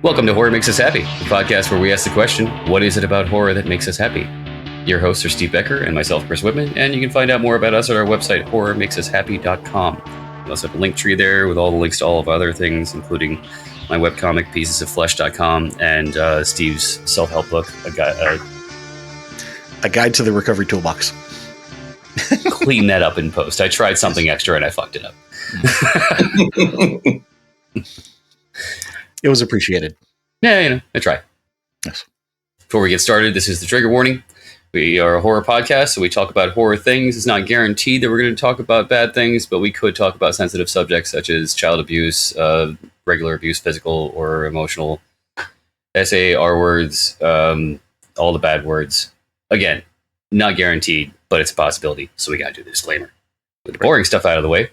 Welcome to Horror Makes Us Happy, the podcast where we ask the question, what is it about horror that makes us happy? Your hosts are Steve Becker and myself, Chris Whitman, and you can find out more about us at our website, horrormakesushappy.com. We also have a link tree there with all the links to all of our other things, including my webcomic, piecesofflesh.com, and Steve's self-help book, A Guide to the Recovery Toolbox. Clean that up in post. I tried something extra and I fucked it up. It was appreciated. Yeah, I try. Yes. Before we get started, this is the trigger warning. We are a horror podcast, so we talk about horror things. It's not guaranteed that we're going to talk about bad things, but we could talk about sensitive subjects such as child abuse, regular abuse, physical or emotional, SAR words, all the bad words. Again, not guaranteed, but it's a possibility, so we got to do the disclaimer. With the boring stuff out of the way,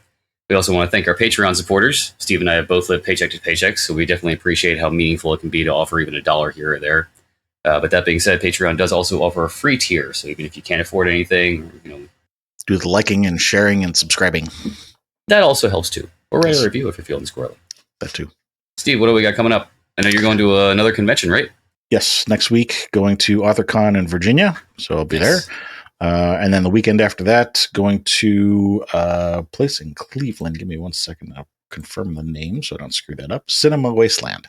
we also want to thank our Patreon supporters. Steve and I have both lived paycheck to paycheck, so we definitely appreciate how meaningful it can be to offer even $1 here or there. But that being said, Patreon does also offer a free tier, so even if you can't afford anything, do the liking and sharing and subscribing. That also helps too. Or write a review if you're feeling squirrely. That too. Steve, what do we got coming up? I know you're going to another convention, right? Yes, next week going to AuthorCon in Virginia, so I'll be there. And then the weekend after that, going to a place in Cleveland. Give me 1 second. I'll confirm the name so I don't screw that up. Cinema Wasteland.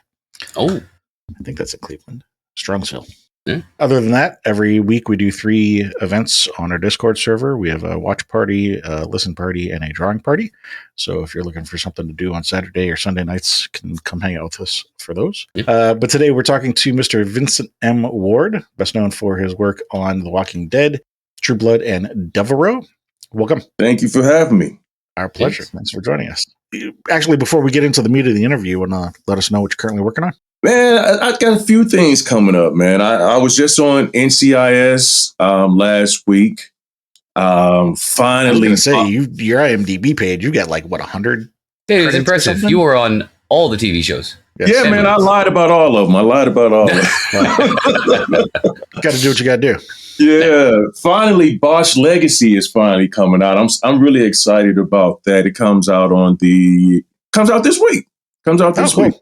Oh. I think that's in Cleveland. Strongsville. Yeah. Other than that, every week we do 3 events on our Discord server. We have a watch party, a listen party, and a drawing party. So if you're looking for something to do on Saturday or Sunday nights, can come hang out with us for those. Yeah. But today we're talking to Mr. Vincent M. Ward, best known for his work on The Walking Dead, True Blood, and Devereaux. Welcome. Thank you for having me. Our pleasure. Thanks for joining us. Actually, before we get into the meat of the interview, want to let us know what you're currently working on? Man, I got a few things coming up, man. I was just on NCIS last week. Finally, I was going to say, your IMDb page, you got 100? Yeah, it was impressive. You were on all the TV shows. Yeah, man, I lied about all of them. Got to do what you got to do. Yeah, finally, Bosch Legacy is finally coming out. I'm really excited about that. It comes out this week. Week.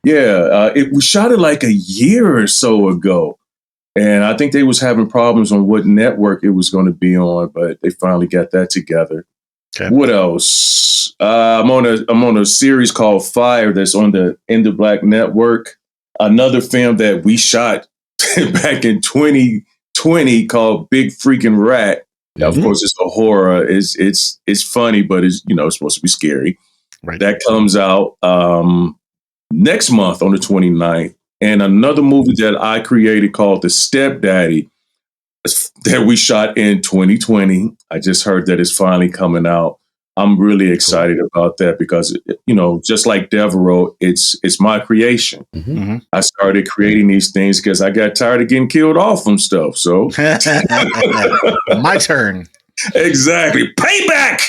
Yeah, we shot it a year or so ago, and I think they was having problems on what network it was going to be on, but they finally got that together. Okay. What else? I'm on a series called Fire that's on the In the Black Network. Another film that we shot back in 2020 called Big Freaking Rat. Mm-hmm. Of course, it's a horror. It's funny, but it's supposed to be scary. Right. That comes out next month on the 29th. And another movie that I created called The Stepdaddy that we shot in 2020. I just heard that it's finally coming out. I'm really excited about that because, just like Devereaux, it's my creation. Mm-hmm. I started creating these things because I got tired of getting killed off from stuff. So my turn. Exactly. Payback.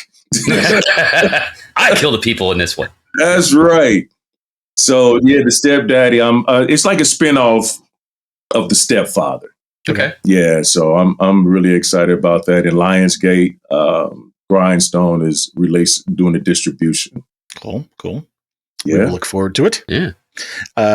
I kill the people in this one. That's right. So yeah, The Stepdaddy. It's like a spinoff of The Stepfather. Okay. Yeah. So I'm really excited about that. And Lionsgate, Grindstone is doing the distribution. Cool. Yeah. We will look forward to it. Yeah.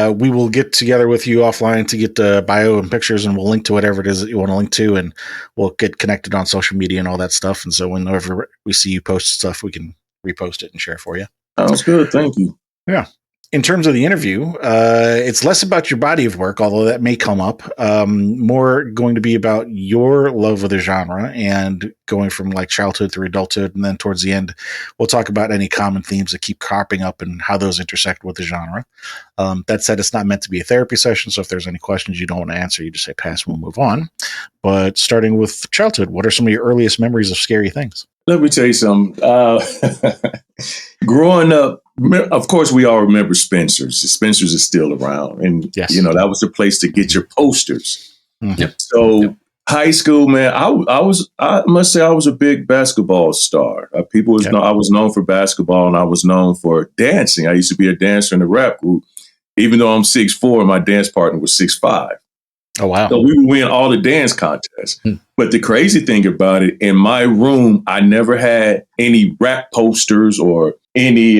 We will get together with you offline to get bio and pictures, and we'll link to whatever it is that you want to link to, and we'll get connected on social media and all that stuff. And so whenever we see you post stuff, we can repost it and share it for you. Sounds good. Thank you. Yeah. In terms of the interview, it's less about your body of work, although that may come up. More going to be about your love of the genre and going from childhood through adulthood. And then towards the end, we'll talk about any common themes that keep cropping up and how those intersect with the genre. That said, it's not meant to be a therapy session. So if there's any questions you don't want to answer, you just say pass and we'll move on. But starting with childhood, what are some of your earliest memories of scary things? Let me tell you something. Growing up, of course, we all remember Spencer's. Spencer's is still around. And, yes. That was the place to get your posters. Mm-hmm. So high school, man, I must say I was a big basketball star. I was known for basketball and I was known for dancing. I used to be a dancer in a rap group. Even though I'm 6'4", my dance partner was 6'5". Oh, wow. So we would win all the dance contests. But the crazy thing about it, in my room, I never had any rap posters or any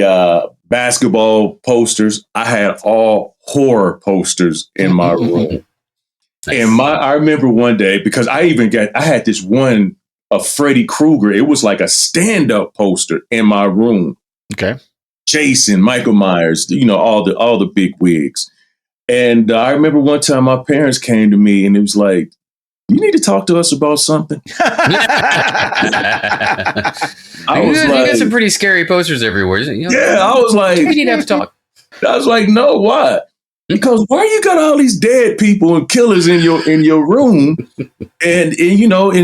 basketball posters. I had all horror posters in my room. Nice. And I remember one day, because I had this one of Freddy Krueger. It was like a stand-up poster in my room. Okay. Jason, Michael Myers, all the big wigs. And I remember one time my parents came to me and it was like, you need to talk to us about something. You got some pretty scary posters everywhere. Yeah, I was like, we need to have to talk. I was like, no, why? Because why you got all these dead people and killers in your room, and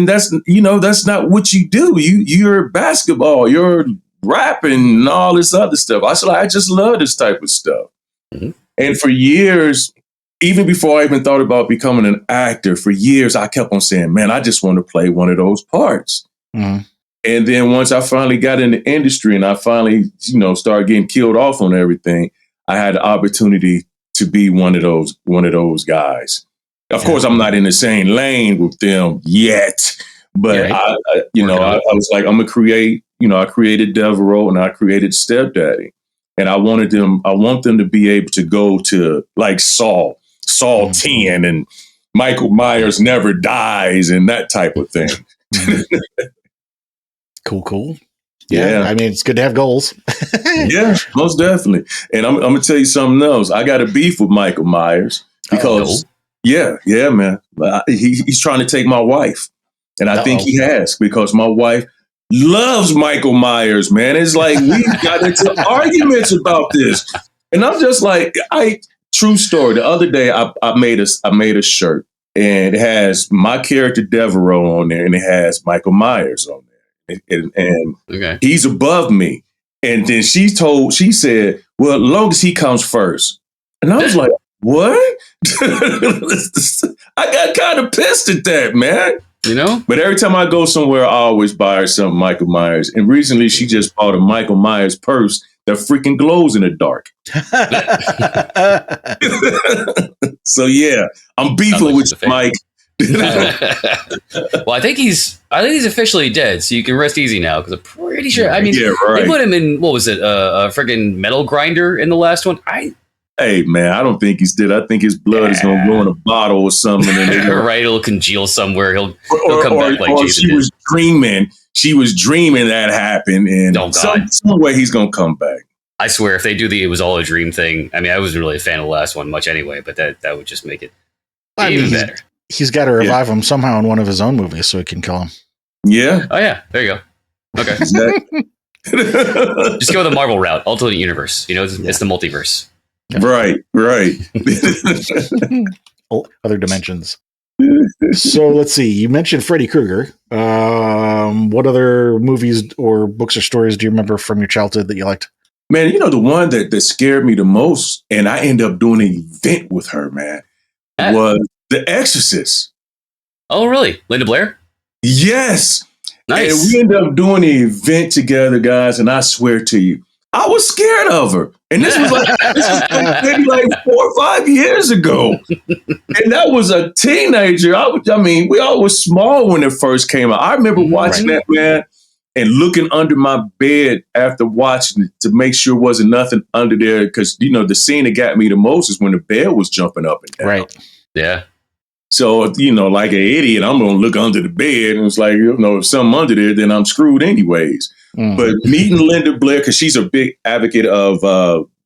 that's not what you do. You're basketball, you're rapping, and all this other stuff. I said, I just love this type of stuff. Mm-hmm. And for years, even before I even thought about becoming an actor, for years I kept on saying, man, I just want to play one of those parts. Mm-hmm. And then once I finally got in the industry and I finally, started getting killed off on everything, I had the opportunity to be one of those guys. Of course, I'm not in the same lane with them yet, but I was like, I'm gonna create. I created Devereaux and I created Stepdaddy, and I want them to be able to go to like Saw 10, and Michael Myers Never Dies, and that type of thing. Cool. Yeah, I mean, it's good to have goals. Yeah, most definitely. And I'm gonna tell you something else. I got a beef with Michael Myers because, man, he's trying to take my wife, and I think he has, because my wife loves Michael Myers. Man, it's like we got into arguments about this, and I'm just like, true story. The other day, I made a shirt, and it has my character Devereaux on there, and it has Michael Myers on there. And he's above me. And then she said, well, as long as he comes first. And I was like, what? I got kind of pissed at that, man. But every time I go somewhere, I always buy her some Michael Myers. And recently she just bought a Michael Myers purse that freaking glows in the dark. So yeah, I'm beefing with Mike. Well, I think he's officially dead, so you can rest easy now, because I'm pretty sure. I mean, right. They put him in, what was it, a friggin' metal grinder in the last one. Hey man, I don't think he's dead. I think his blood is gonna go in a bottle or something, and right, it'll congeal somewhere. He'll come back like Jesus. She was dreaming that happened, and some way he's gonna come back. I swear, if they do the "it was all a dream" thing, I mean, I wasn't really a fan of the last one much anyway, but that would just make it even better. He's got to revive him somehow in one of his own movies so he can kill him. Yeah. Oh, yeah. There you go. Okay. Just go the Marvel route. Alternate universe. It's the multiverse. Right. Other dimensions. So let's see. You mentioned Freddy Krueger. What other movies or books or stories do you remember from your childhood that you liked? Man, the one that scared me the most, and I ended up doing an event with her, man, was The Exorcist. Oh, really? Linda Blair? Yes. Nice. And we ended up doing the event together, guys, and I swear to you, I was scared of her. And this was maybe like 4 or 5 years ago. And that was a teenager. We all were small when it first came out. I remember watching that, man, and looking under my bed after watching it to make sure wasn't nothing under there. Because, the scene that got me the most is when the bed was jumping up and down. Right. Yeah. So, like an idiot, I'm going to look under the bed. And it's like, if something under there, then I'm screwed anyways. Mm. But meeting Linda Blair, because she's a big advocate of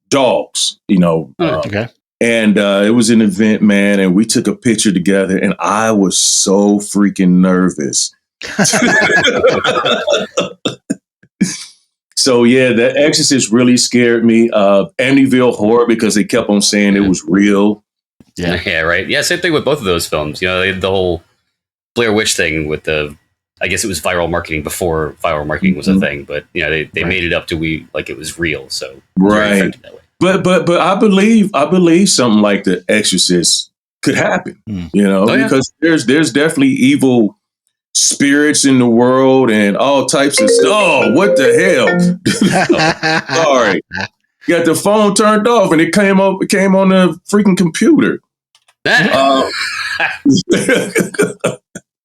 dogs, okay. And it was an event, man. And we took a picture together and I was so freaking nervous. So, yeah, The Exorcist really scared me. Amityville Horror, because they kept on saying it was real. Yeah, right. Yeah, same thing with both of those films. The whole Blair Witch thing with I guess it was viral marketing before viral marketing was a thing, but they made it up to like it was real. So right. But I believe something like The Exorcist could happen. Because there's definitely evil spirits in the world and all types of stuff. Oh, what the hell? Sorry. Got the phone turned off and it came on the freaking computer.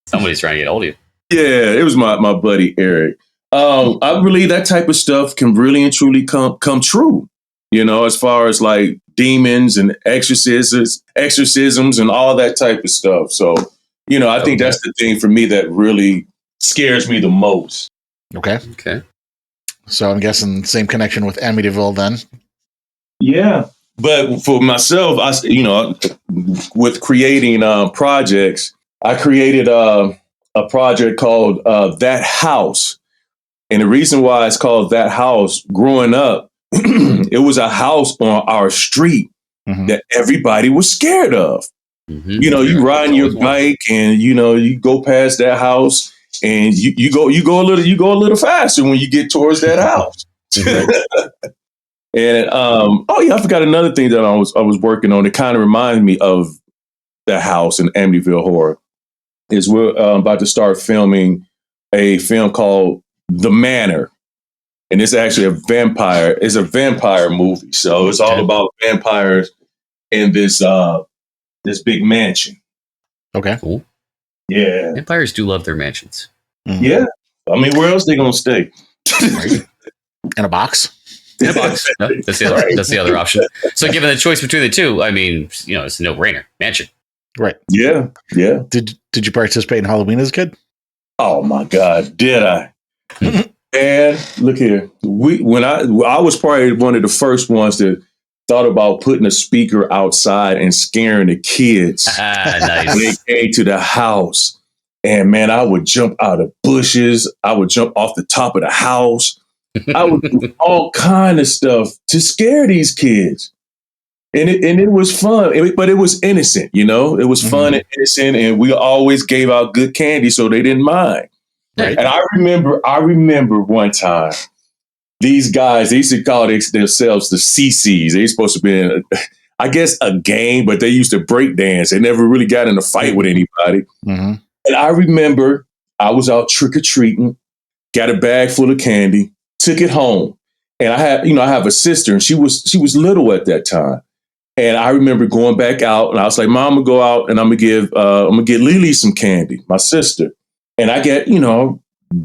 Somebody's trying to get hold of you. Yeah, it was my buddy Eric. I believe that type of stuff can really and truly come true. as far as like demons and exorcisms and all that type of stuff. So, I think that's the thing for me that really scares me the most. Okay. So I'm guessing same connection with Amityville then. Yeah. But for myself, with creating projects, I created a project called That House. And the reason why it's called That House, growing up, it was a house on our street that everybody was scared of. You riding your bike and, you go past that house and you go a little faster when you get towards that house. And I forgot another thing that I was working on. It kind of reminded me of The House and Amityville Horror. Is we're about to start filming a film called The Manor, and it's actually a vampire. It's a vampire movie, so it's all about vampires in this big mansion. Okay, cool. Yeah, vampires do love their mansions. Yeah, I mean, where else they gonna stay? In a box. In a box. No, that's the other option. So, given the choice between the two, I mean, it's a no-brainer. Mansion. Right. Yeah. Did you participate in Halloween as a kid? Oh my God, did I? And look here, when I was probably one of the first ones that thought about putting a speaker outside and scaring the kids nice. when they came to the house. And man, I would jump out of bushes. I would jump off the top of the house. I would do all kind of stuff to scare these kids. And it was fun, but it was innocent, It was fun and innocent, and we always gave out good candy, so they didn't mind. Right. And I remember one time, these guys, they used to call themselves the CCs. They were supposed to be in, I guess, a game, but they used to break dance. They never really got in a fight with anybody. Mm-hmm. And I remember I was out trick-or-treating, got a bag full of candy, took it home. And I have a sister, and she was little at that time. And I remember going back out, and I was like, "Mom, I'm gonna go out, and I'm gonna get Lily some candy, my sister." And I get,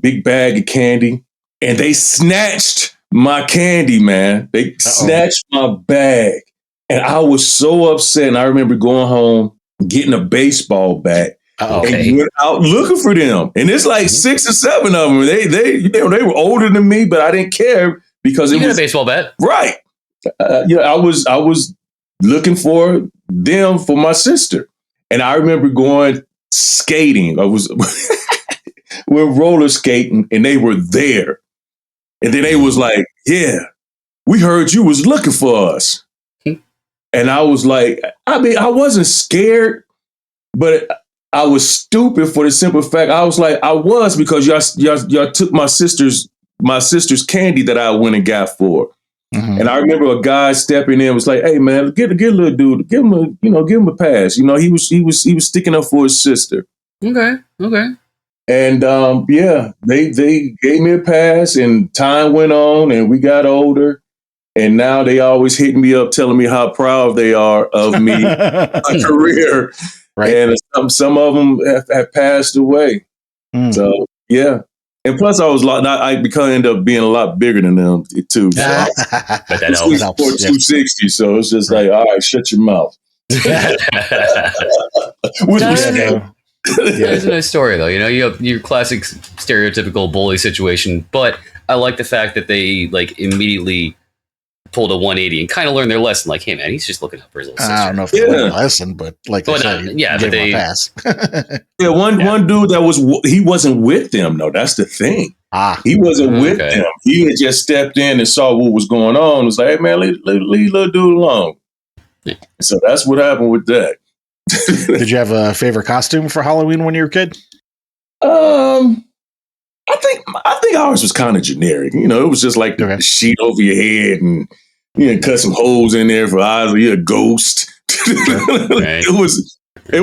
big bag of candy, and they snatched my candy, man. They snatched my bag, and I was so upset. And I remember going home, getting a baseball bat, and went out looking for them. And it's like 6 or 7 of them. They were older than me, but I didn't care because it was a baseball bat, right. I was looking for them for my sister. And I remember going skating. We're roller skating and they were there. And then they was like, "Yeah, we heard you was looking for us." And I was like, I wasn't scared, but I was stupid for the simple fact I was like, I was, because y'all took my sister's candy that I went and got for. Mm-hmm. And I remember a guy stepping in, was like, "Hey man, get a little dude, give him a pass." He was sticking up for his sister. Okay. And they gave me a pass, and time went on, and we got older, and now they always hit me up, telling me how proud they are of me, my career. Right. And some of them have passed away. So yeah. And plus, I ended up being a lot bigger than them too. So but that helps. 260, so it's just like, all right, shut your mouth. It's a nice story, though. You have your classic stereotypical bully situation, but I like the fact that they immediately pulled a 180 and kind of learned their lesson. Like, hey man, he's just looking up for his little sister. I don't know if they learned a lesson, but but they pass. One dude he wasn't with them though. That's the thing. He wasn't with them. He had just stepped in and saw what was going on. It was like, "Hey man, leave little dude alone." Yeah. So that's what happened with that. Did you have a favorite costume for Halloween when you were a kid? I think ours was kind of generic. It was just like the sheet over your head, and cut some holes in there for eyes. You're a ghost. It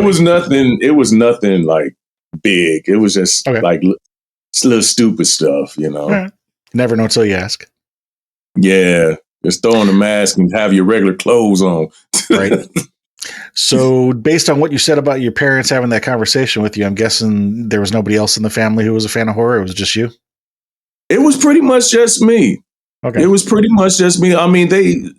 was nothing. It was nothing like big. It was just like little stupid stuff. Never know until you ask. Yeah, just throw on the mask and have your regular clothes on. Right. So based on what you said about your parents having that conversation with you, I'm guessing there was nobody else in the family who was a fan of horror. It was just you. It was pretty much just me. Okay. It was pretty much just me. I mean, you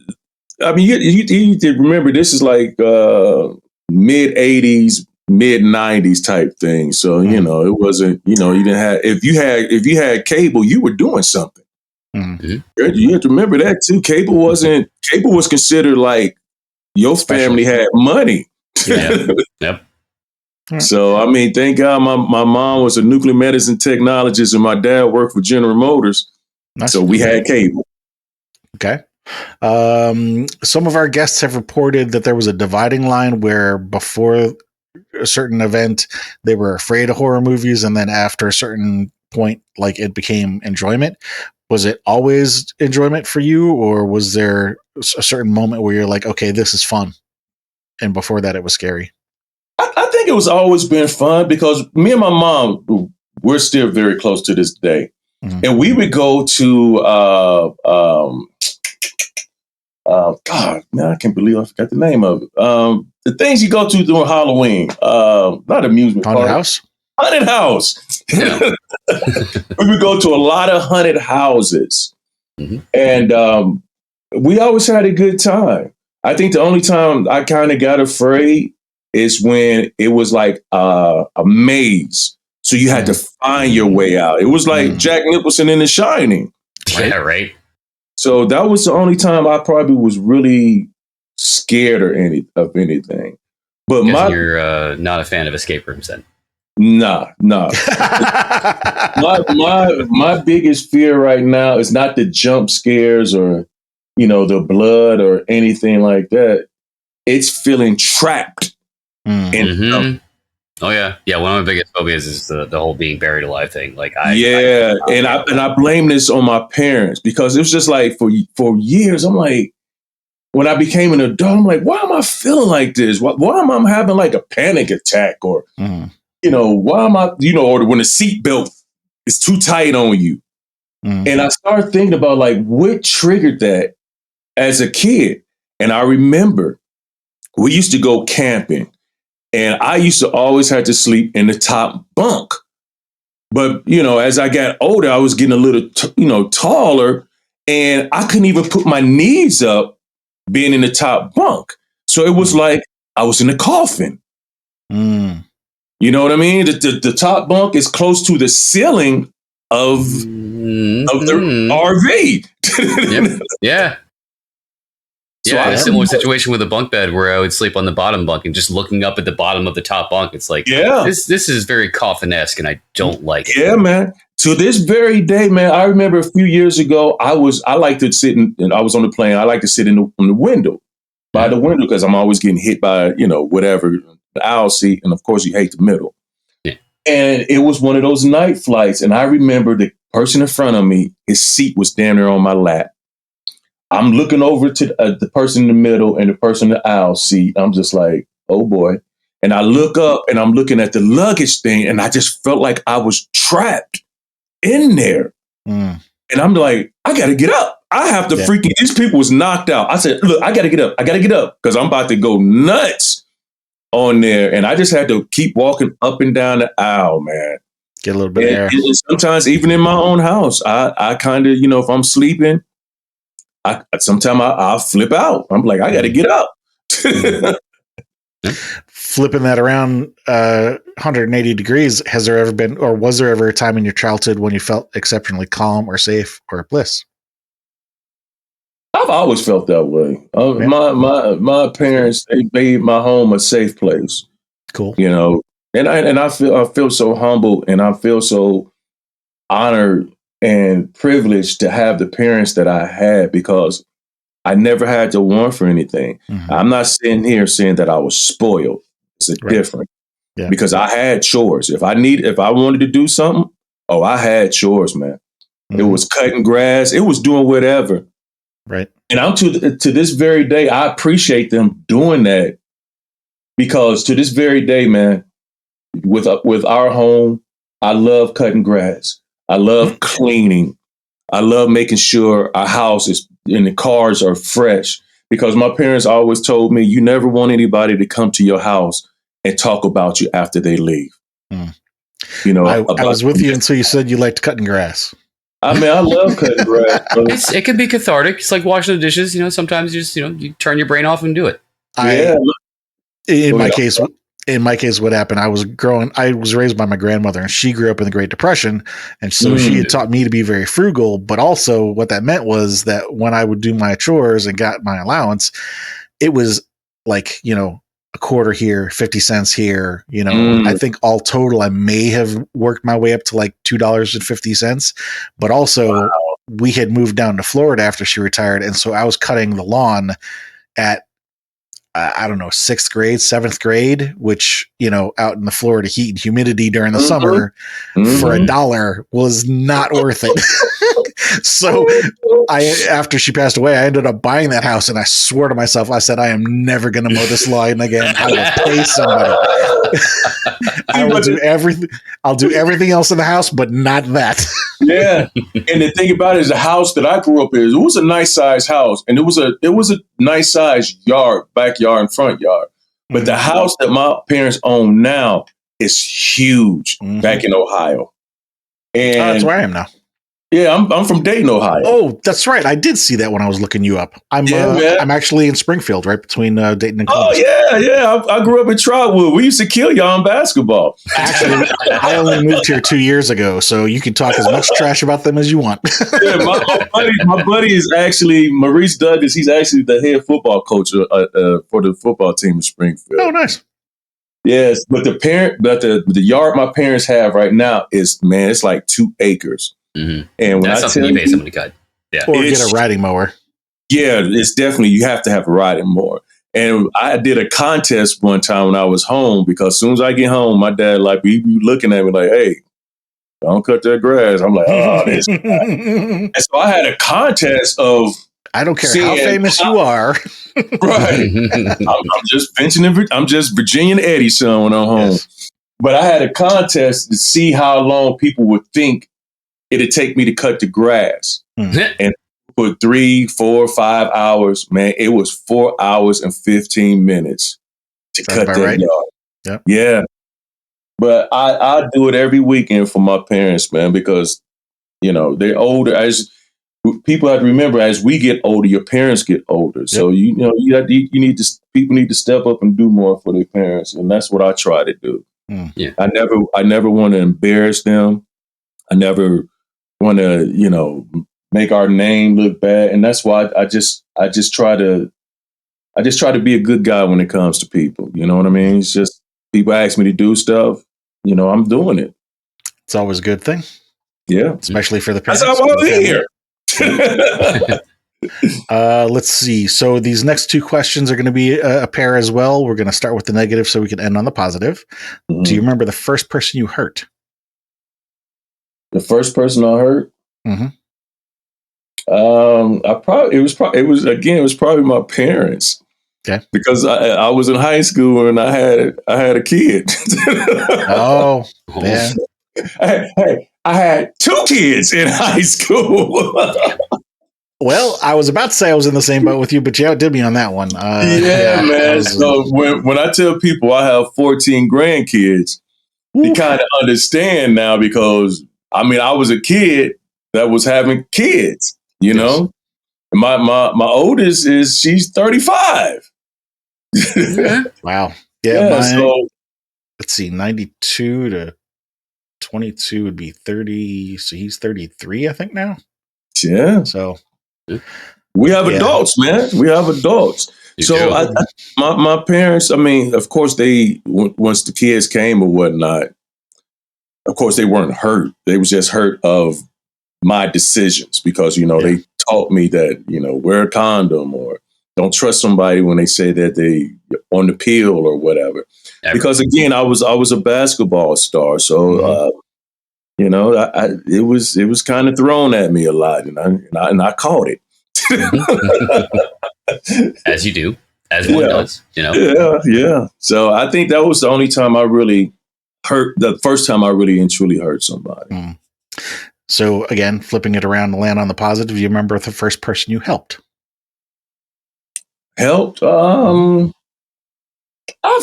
did remember this is like mid '80s, mid '90s type thing. So it wasn't. You didn't have if you had cable, you were doing something. Mm-hmm. You have to remember that too. Cable was considered like your family had money. Yeah. Yep. So I mean, thank God my mom was a nuclear medicine technologist and my dad worked for General Motors. Nice. So we had cable. Okay. Some of our guests have reported that there was a dividing line where before a certain event, they were afraid of horror movies. And then after a certain point, like it became enjoyment. Was it always enjoyment for you? Or was there a certain moment where you're like, okay, this is fun? And before that, it was scary. I think it was always been fun because me and my mom, we're still very close to this day. Mm-hmm. And we would go to, God, man, I can't believe I forgot the name of it. The things you go to during Halloween, not amusement park. Haunted house. Yeah. We would go to a lot of haunted houses. Mm-hmm. And we always had a good time. I think the only time I kind of got afraid is when it was like a maze. So you had to find your way out. It was like Jack Nicholson in The Shining. Right? Yeah, right. So that was the only time I probably was really scared of anything. But you're not a fan of escape rooms then? Nah. my biggest fear right now is not the jump scares or the blood or anything like that. It's feeling trapped. Mm-hmm. Oh yeah. One of my biggest phobias is the whole being buried alive thing. Like I blame this on my parents because it was just like for years. I'm like, when I became an adult, I'm like, why am I feeling like this? Why am I having like a panic attack or why am I or when the seatbelt is too tight on you? And I started thinking about like what triggered that as a kid. And I remember we used to go camping. And I used to always have to sleep in the top bunk. But, as I got older, I was getting a little, taller and I couldn't even put my knees up being in the top bunk. So it was like I was in a coffin. You know what I mean? The top bunk is close to the ceiling of the RV. Yep. Yeah. So I had a similar situation with a bunk bed where I would sleep on the bottom bunk and just looking up at the bottom of the top bunk. It's like, this is very coffin-esque and I don't like it. Yeah, man. To this very day, man, I remember a few years ago, I like to sit and I was on the plane. I like to sit on the window, by the window, because I'm always getting hit by, whatever, the aisle seat. And of course you hate the middle. Yeah. And it was one of those night flights. And I remember the person in front of me, his seat was damn near on my lap. I'm looking over to the person in the middle and the person in the aisle seat. I'm just like, oh boy. And I look up and I'm looking at the luggage thing and I just felt like I was trapped in there. And I'm like, I got to get up. I have to these people was knocked out. I said, look, I got to get up. I got to get up because I'm about to go nuts on there. And I just had to keep walking up and down the aisle, man. Get a little bit of air. And sometimes even in my own house, I kind of, if I'm sleeping, sometimes I'll flip out. I'm like, I got to get up. Flipping that around 180 degrees, has there ever been, or was there ever a time in your childhood when you felt exceptionally calm or safe or bliss? I've always felt that way. My parents, they made my home a safe place. Cool. And I feel so humble and I feel so honored and privileged to have the parents that I had because I never had to want for anything. I'm not sitting here saying that I was spoiled. It's different because I had chores. If I wanted to do something, I had chores, man. It was cutting grass. It was doing whatever. Right. And I'm to this very day, I appreciate them doing that because to this very day, man, with our home, I love cutting grass. I love cleaning. I love making sure our house is and the cars are fresh because my parents always told me you never want anybody to come to your house and talk about you after they leave. I was with you until you said you liked cutting grass. I mean, I love cutting grass. It can be cathartic. It's like washing the dishes. Sometimes you just you turn your brain off and do it. Yeah. In my case, what happened? I was raised by my grandmother, and she grew up in the Great Depression, and so she had taught me to be very frugal. But also, what that meant was that when I would do my chores and got my allowance, it was like a quarter here, 50 cents here. I think all total, I may have worked my way up to like $2.50. But also, we had moved down to Florida after she retired, and so I was cutting the lawn at I don't know, 6th grade, 7th grade, which, out in the Florida heat and humidity during the summer for $1 was not worth it. So after she passed away, I ended up buying that house, and I swore to myself, I said, I am never going to mow this lawn again. I will pay somebody. I will do everything. I'll do everything else in the house, but not that. Yeah. And the thing about it is the house that I grew up in, it was a nice sized house, and it was a nice sized yard, backyard and front yard. But the house that my parents own now is huge back in Ohio. And that's where I am now. Yeah, I'm from Dayton, Ohio. Oh, that's right. I did see that when I was looking you up. I'm actually in Springfield, right between Dayton and Columbus. Oh, yeah. I grew up in Trotwood. We used to kill y'all in basketball. Actually, I only moved here 2 years ago, so you can talk as much trash about them as you want. Yeah, my buddy is actually Maurice Douglas. He's actually the head football coach for the football team in Springfield. Oh, nice. Yes, but the yard my parents have right now is, man, it's like 2 acres. Mm-hmm. And when that's something you pay somebody to cut. Yeah. Or get a riding mower. Yeah, it's definitely, you have to have a riding mower. And I did a contest one time when I was home, because as soon as I get home, my dad he be looking at me like, hey, don't cut that grass. I'm like, oh, this. And so I had a contest of, I don't care how famous you are. Right. I'm just Virginia Eddie's son when I'm home. Yes. But I had a contest to see how long people would think it'd take me to cut the grass. And for 3, 4, 5 hours, man, it was 4 hours and 15 minutes to cut that yard. Yep. Yeah. But I do it every weekend for my parents, man, because, they're older. As people have to remember, as we get older, your parents get older. Yep. So, people need to step up and do more for their parents. And that's what I try to do. Yeah. I never want to embarrass them. I never want to, make our name look bad. And that's why I just try to be a good guy when it comes to people. You know what I mean? It's just, people ask me to do stuff, I'm doing it. It's always a good thing. Yeah. Especially for the parents. That's how I'm here. Let's see. So these next 2 questions are going to be a pair as well. We're going to start with the negative so we can end on the positive. Mm-hmm. Do you remember the first person you hurt? The first person I hurt? Mm-hmm. It was probably my parents. Okay. Because I was in high school and I had a kid. Oh, man. Hey, I had 2 kids in high school. Well, I was about to say I was in the same boat with you, but you outdid me on that one. Man. So when I tell people I have 14 grandkids, you kind of understand now, because I was a kid that was having kids, know. My oldest she's 35. Wow. Yeah. So let's see, 92 to 22 would be 30. So he's 33, I think now. Yeah. So we have adults, man. We have adults. My parents, of course, once the kids came or whatnot, of course, they weren't hurt. They was just hurt of my decisions, because, they taught me that, wear a condom, or don't trust somebody when they say that they on the pill or whatever. Because again, I was a basketball star. So, it was kind of thrown at me a lot, and I caught it. As you do, as one does, Yeah. So I think that was the only time I really hurt, the first time I really and truly hurt somebody. So again, flipping it around to land on the positive, you remember the first person you helped? Helped? I've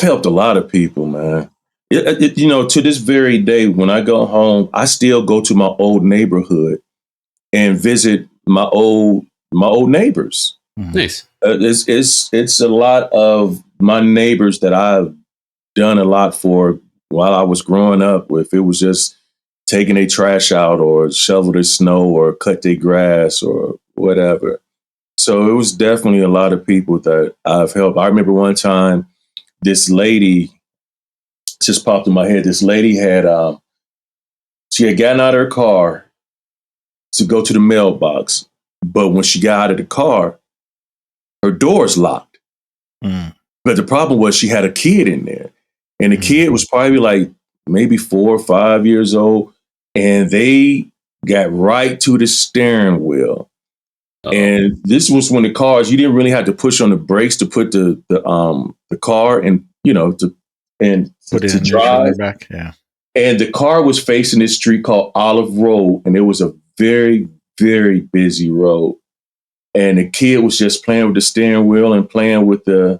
helped a lot of people, man. To this very day, when I go home, I still go to my old neighborhood and visit my old neighbors. Nice. It's a lot of my neighbors that I've done a lot for while I was growing up. If it was just taking their trash out or shovel their snow or cut their grass or whatever. So it was definitely a lot of people that I've helped. I remember one time this lady just popped in my head. This lady she had gotten out of her car to go to the mailbox, but when she got out of the car, her door's locked. But the problem was she had a kid in there, and the kid was probably like maybe 4 or 5 years old, and they got right to the steering wheel. Uh-oh. And this was when the cars, you didn't really have to push on the brakes to put the car and to drive back. Yeah. And the car was facing this street called Olive Road, and it was a very, very busy road. And the kid was just playing with the steering wheel and playing with the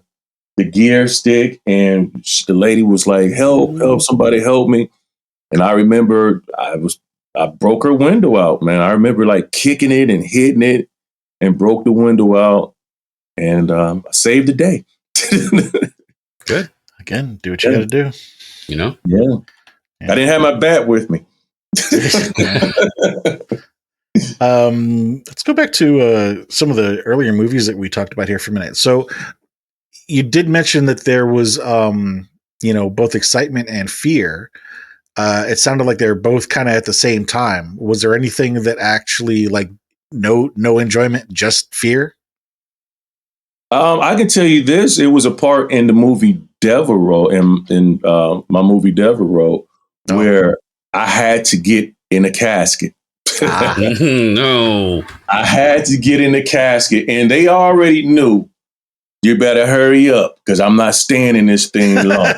gear stick. And the lady was like, help, somebody help me. And I remember I broke her window out, man. I remember like kicking it and hitting it and broke the window out. And I saved the day. Good. Again, do what you got to do. You know? Yeah. I didn't have my bat with me. Let's go back to some of the earlier movies that we talked about here for a minute. So you did mention that there was, both excitement and fear. It sounded like they were both kind of at the same time. Was there anything that actually like no enjoyment, just fear? I can tell you this. It was a part in the movie Devereaux, in my movie Devereaux, where I had to get in a casket. No. I had to get in the casket, and they already knew, you better hurry up because I'm not staying in this thing long. All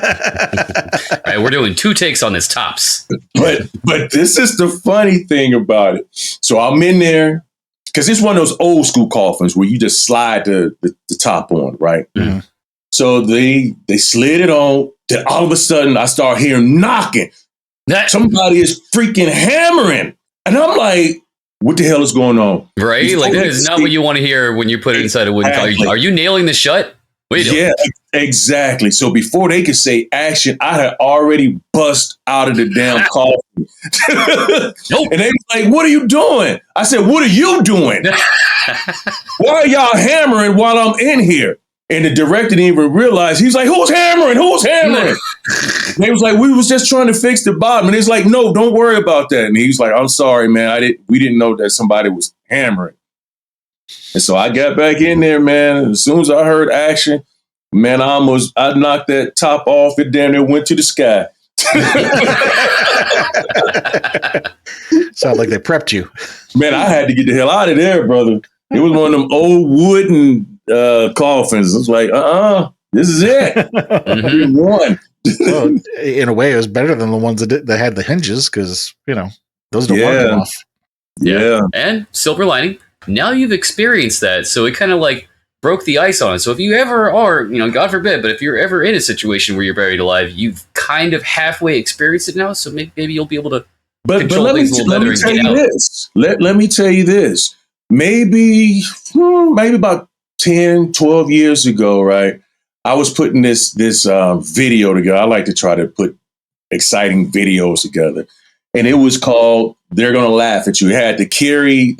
right, we're doing 2 takes on this tops. But this is the funny thing about it. So I'm in there because it's one of those old school coffins where you just slide the top on, right? Mm-hmm. So they slid it on. Then all of a sudden, I start hearing knocking. Somebody is freaking hammering. And I'm like, what the hell is going on? Right? Like, that is not what you want to hear when you put it inside a wooden car. Are you nailing this shut? What are you doing? Yeah, exactly. So before they could say action, I had already bust out of the damn coffin. Nope. And they was like, what are you doing? I said, what are you doing? Why are y'all hammering while I'm in here? And the director didn't even realize. He's like, who's hammering? Who's hammering? And they was like, we was just trying to fix the bottom. And he's like, no, don't worry about that. And he was like, I'm sorry, man. We didn't know that somebody was hammering. And so I got back in there, man. As soon as I heard action, man, I knocked that top off. It damn near went to the sky. Sounds like they prepped you. Man, I had to get the hell out of there, brother. It was one of them old wooden coffins. It's like, this is it. Mm-hmm. Won. Well, in a way, it was better than the ones that had the hinges because, those don't want to come off. Yeah. And silver lining, now you've experienced that. So it kind of like broke the ice on it. So if you ever are, God forbid, but if you're ever in a situation where you're buried alive, you've kind of halfway experienced it now. So maybe you'll be able to control things a little better and get out. Let me tell you this. Maybe about 10, 12 years ago, right? I was putting this video together. I like to try to put exciting videos together. And it was called They're Gonna Laugh at You. It had the Carrie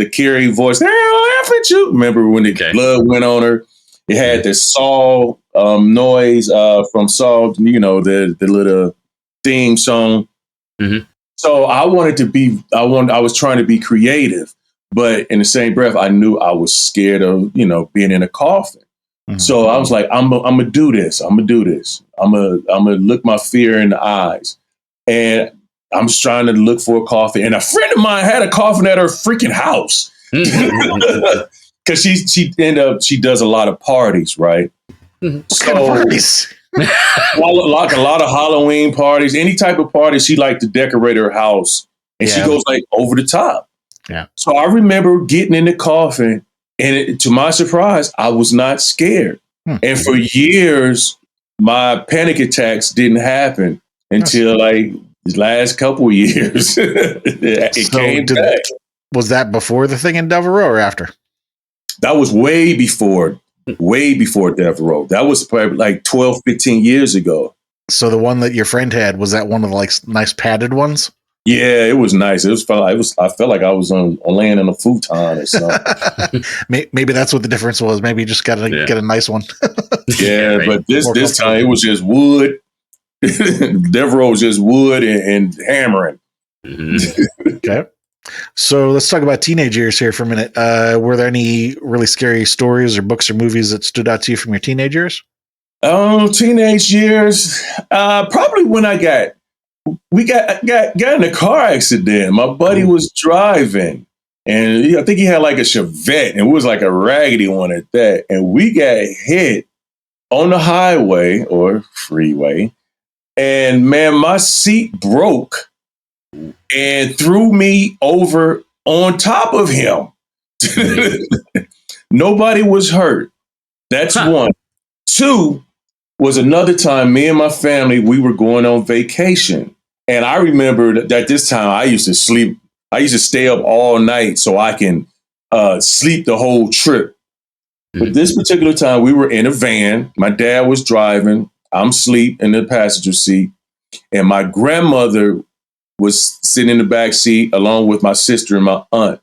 voice, they're gonna laugh at you. Remember when the blood went on her? It had the Saw noise from Saw, the little theme song. Mm-hmm. So I was trying to be creative. But in the same breath, I knew I was scared of, being in a coffin. Mm-hmm. So I was like, I'm gonna do this. I'm gonna look my fear in the eyes. And I'm just trying to look for a coffin. And a friend of mine had a coffin at her freaking house. Because she does a lot of parties, right? What kind of parties? a lot of Halloween parties, any type of party. She liked to decorate her house. And she goes like over the top. Yeah. So I remember getting in the coffin, and to my surprise, I was not scared. And for years, my panic attacks didn't happen until like the last couple of years. It came back. Was that before the thing in Devereaux or after? That was way before Devereaux. That was probably like 12, 15 years ago. So the one that your friend had, was that one of the like nice padded ones? Yeah, it was nice. I felt like I was on laying in a futon or something. Maybe that's what the difference was. Maybe you just got to get a nice one. Yeah, right. But this time it was just wood. Devereaux was just wood and hammering. Mm-hmm. Okay. So let's talk about teenage years here for a minute. Were there any really scary stories or books or movies that stood out to you from your teenage years? Teenage years. Probably when we got in a car accident. My buddy was driving, and I think he had like a Chevette, and it was like a raggedy one at that. And we got hit on the highway or freeway, and man, my seat broke and threw me over on top of him. Nobody was hurt. That's one. Two was another time me and my family, we were going on vacation. And I remember that this time I used to sleep. I used to stay up all night so I can sleep the whole trip. But this particular time we were in a van. My dad was driving. I'm asleep in the passenger seat. And my grandmother was sitting in the back seat along with my sister and my aunt.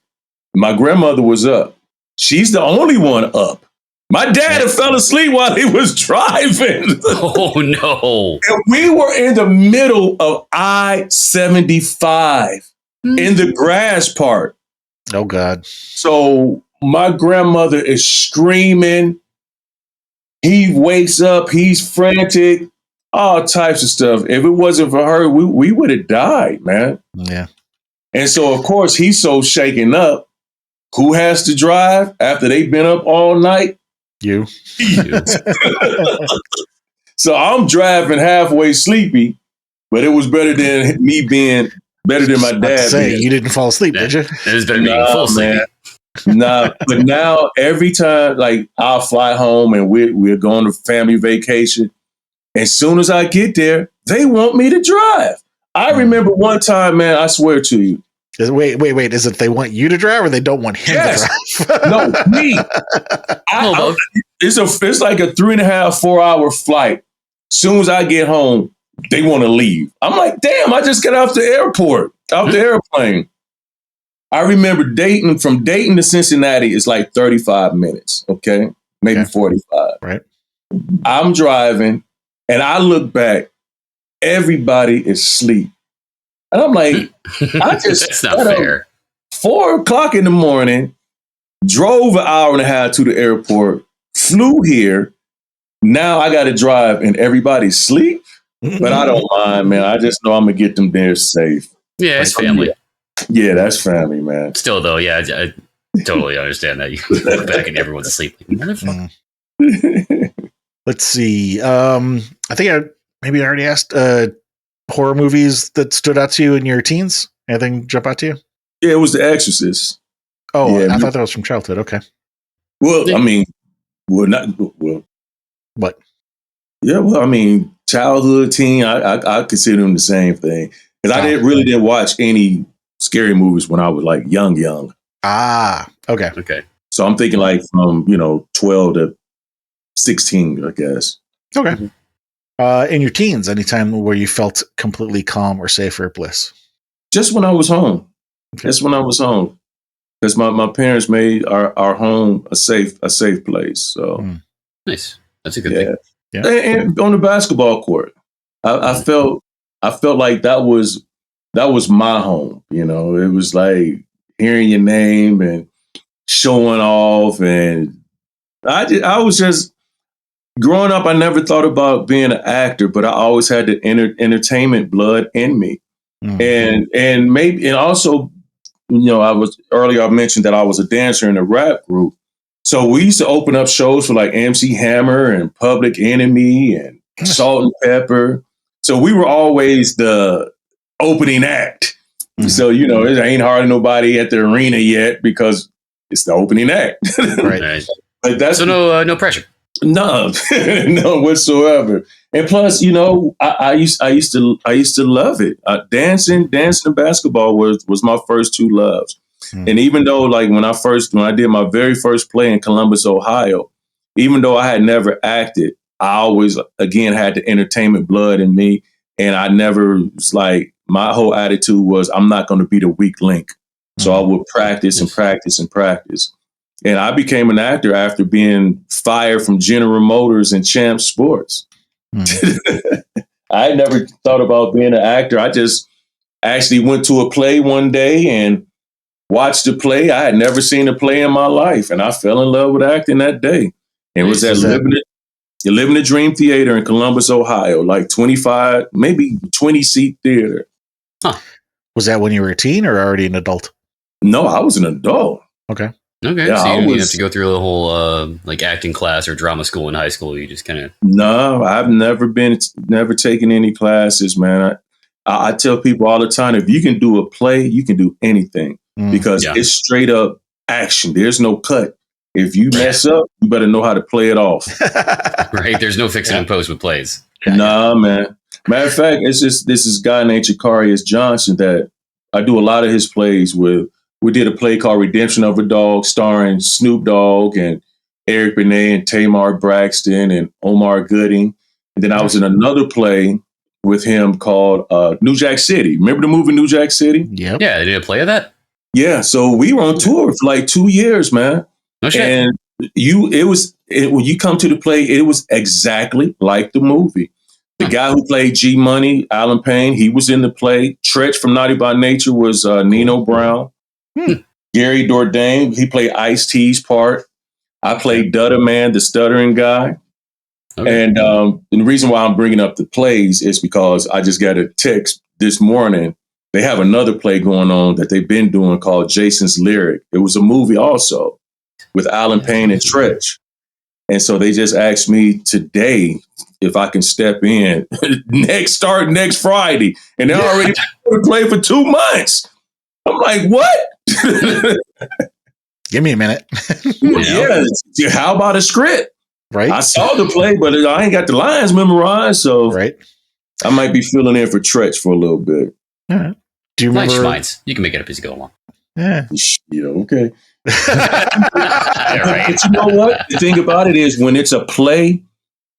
My grandmother was up. She's the only one up. My dad had fell asleep while he was driving. Oh, no. And we were in the middle of I-75 in the grass part. Oh, God. So my grandmother is screaming. He wakes up. He's frantic. All types of stuff. If it wasn't for her, we would have died, man. Yeah. And so, of course, he's so shaken up. Who has to drive after they've been up all night? You. So I'm driving halfway sleepy, but it was better than me being better than my dad. You didn't fall asleep, did you? It was better being full sleep. Nah, but now every time, like I'll fly home and we're going to family vacation. As soon as I get there, they want me to drive. I remember one time, man, I swear to you. Wait. Is it they want you to drive or they don't want him to drive? No, me. It's like a 3.5, 4 hour flight. As soon as I get home, they want to leave. I'm like, damn, I just got off the airplane. I remember from Dayton to Cincinnati is like 35 minutes, okay? Maybe 45. Right. I'm driving and I look back, everybody is asleep. And I'm like, I just that's not fair. 4:00 in the morning, drove an hour and a half to the airport, flew here. Now I got to drive and everybody's asleep. But I don't mind, man. I just know I'm going to get them there safe. Yeah, it's family. Yeah, that's family, man. Still, though, yeah, I totally understand that. You look back and everyone's asleep. Let's see. I think I already asked horror movies that stood out to you in your teens. Anything jump out to you? Yeah, it was The Exorcist. Oh, yeah, I thought that was from childhood. Okay. Well, I mean, what? Yeah, well, I mean, childhood, teen, I consider them the same thing. Because I didn't watch any scary movies when I was like young. Ah, okay. So I'm thinking like from 12 to 16, I guess. Okay. Mm-hmm. In your teens, any time where you felt completely calm or safe or bliss? Just when I was home. Okay. Just when I was home. Because my parents made our home a safe place. So nice. That's a good thing. Yeah. And on the basketball court, I felt like that was my home. It was like hearing your name and showing off, and I was just growing up. I never thought about being an actor, but I always had the entertainment blood in me, and also, I mentioned that I was a dancer in a rap group. So we used to open up shows for like MC Hammer and Public Enemy and Salt and Pepper. So we were always the opening act. Mm-hmm. So, there ain't hardly nobody at the arena yet because it's the opening act. Right. But that's no pressure. No, no whatsoever. And plus, I used to love it. Dancing and basketball was my first two loves. And even though, like, when I did my very first play in Columbus, Ohio, even though I had never acted, I always, again, had the entertainment blood in me. And I never was like, my whole attitude was, I'm not going to be the weak link. So I would practice and practice and practice. And I became an actor after being fired from General Motors and Champ Sports. I never thought about being an actor. I just actually went to a play one day and watched the play. I had never seen a play in my life, and I fell in love with acting that day. And it was at Living the Dream Theater in Columbus, Ohio, like 25, maybe 20 seat theater. Huh. Was that when you were a teen or already an adult? No, I was an adult. Okay. Yeah, so you didn't have to go through the whole like acting class or drama school in high school. You just kind of... No, I've never taken any classes, man. I tell people all the time, if you can do a play, you can do anything because it's straight up action. There's no cut. If you mess up, you better know how to play it off. Right? There's no fixing in post with plays. Nah, man. Matter of fact, it's just this guy named Chikarius Johnson that I do a lot of his plays with. We did a play called Redemption of a Dog starring Snoop Dogg and Eric Benet and Tamar Braxton and Omar Gooding. And then I was in another play with him called New Jack City. Remember the movie New Jack City? Yep. Yeah, they did a play of that? Yeah, so we were on tour for like 2 years, man. No shit. And when you come to the play, it was exactly like the movie. The guy who played G Money, Alan Payne, he was in the play. Tretch from Naughty by Nature was Nino Brown. Gary Dordain, he played Ice-T's part. I played Dutta Man, the stuttering guy. Okay. And the reason why I'm bringing up the plays is because I just got a text this morning. They have another play going on that they've been doing called Jason's Lyric. It was a movie also with Alan Payne and Tretch. And so they just asked me today if I can step in next Friday. And they're already playing for 2 months. I'm like, what? Give me a minute. Yeah. How about a script? Right. I saw the play, but I ain't got the lines memorized. So I might be filling in for Tretch for a little bit. All right. Do you remember? Nice. You can make it up as you go along. Yeah. Okay. Right. But you know what? The thing about it is when it's a play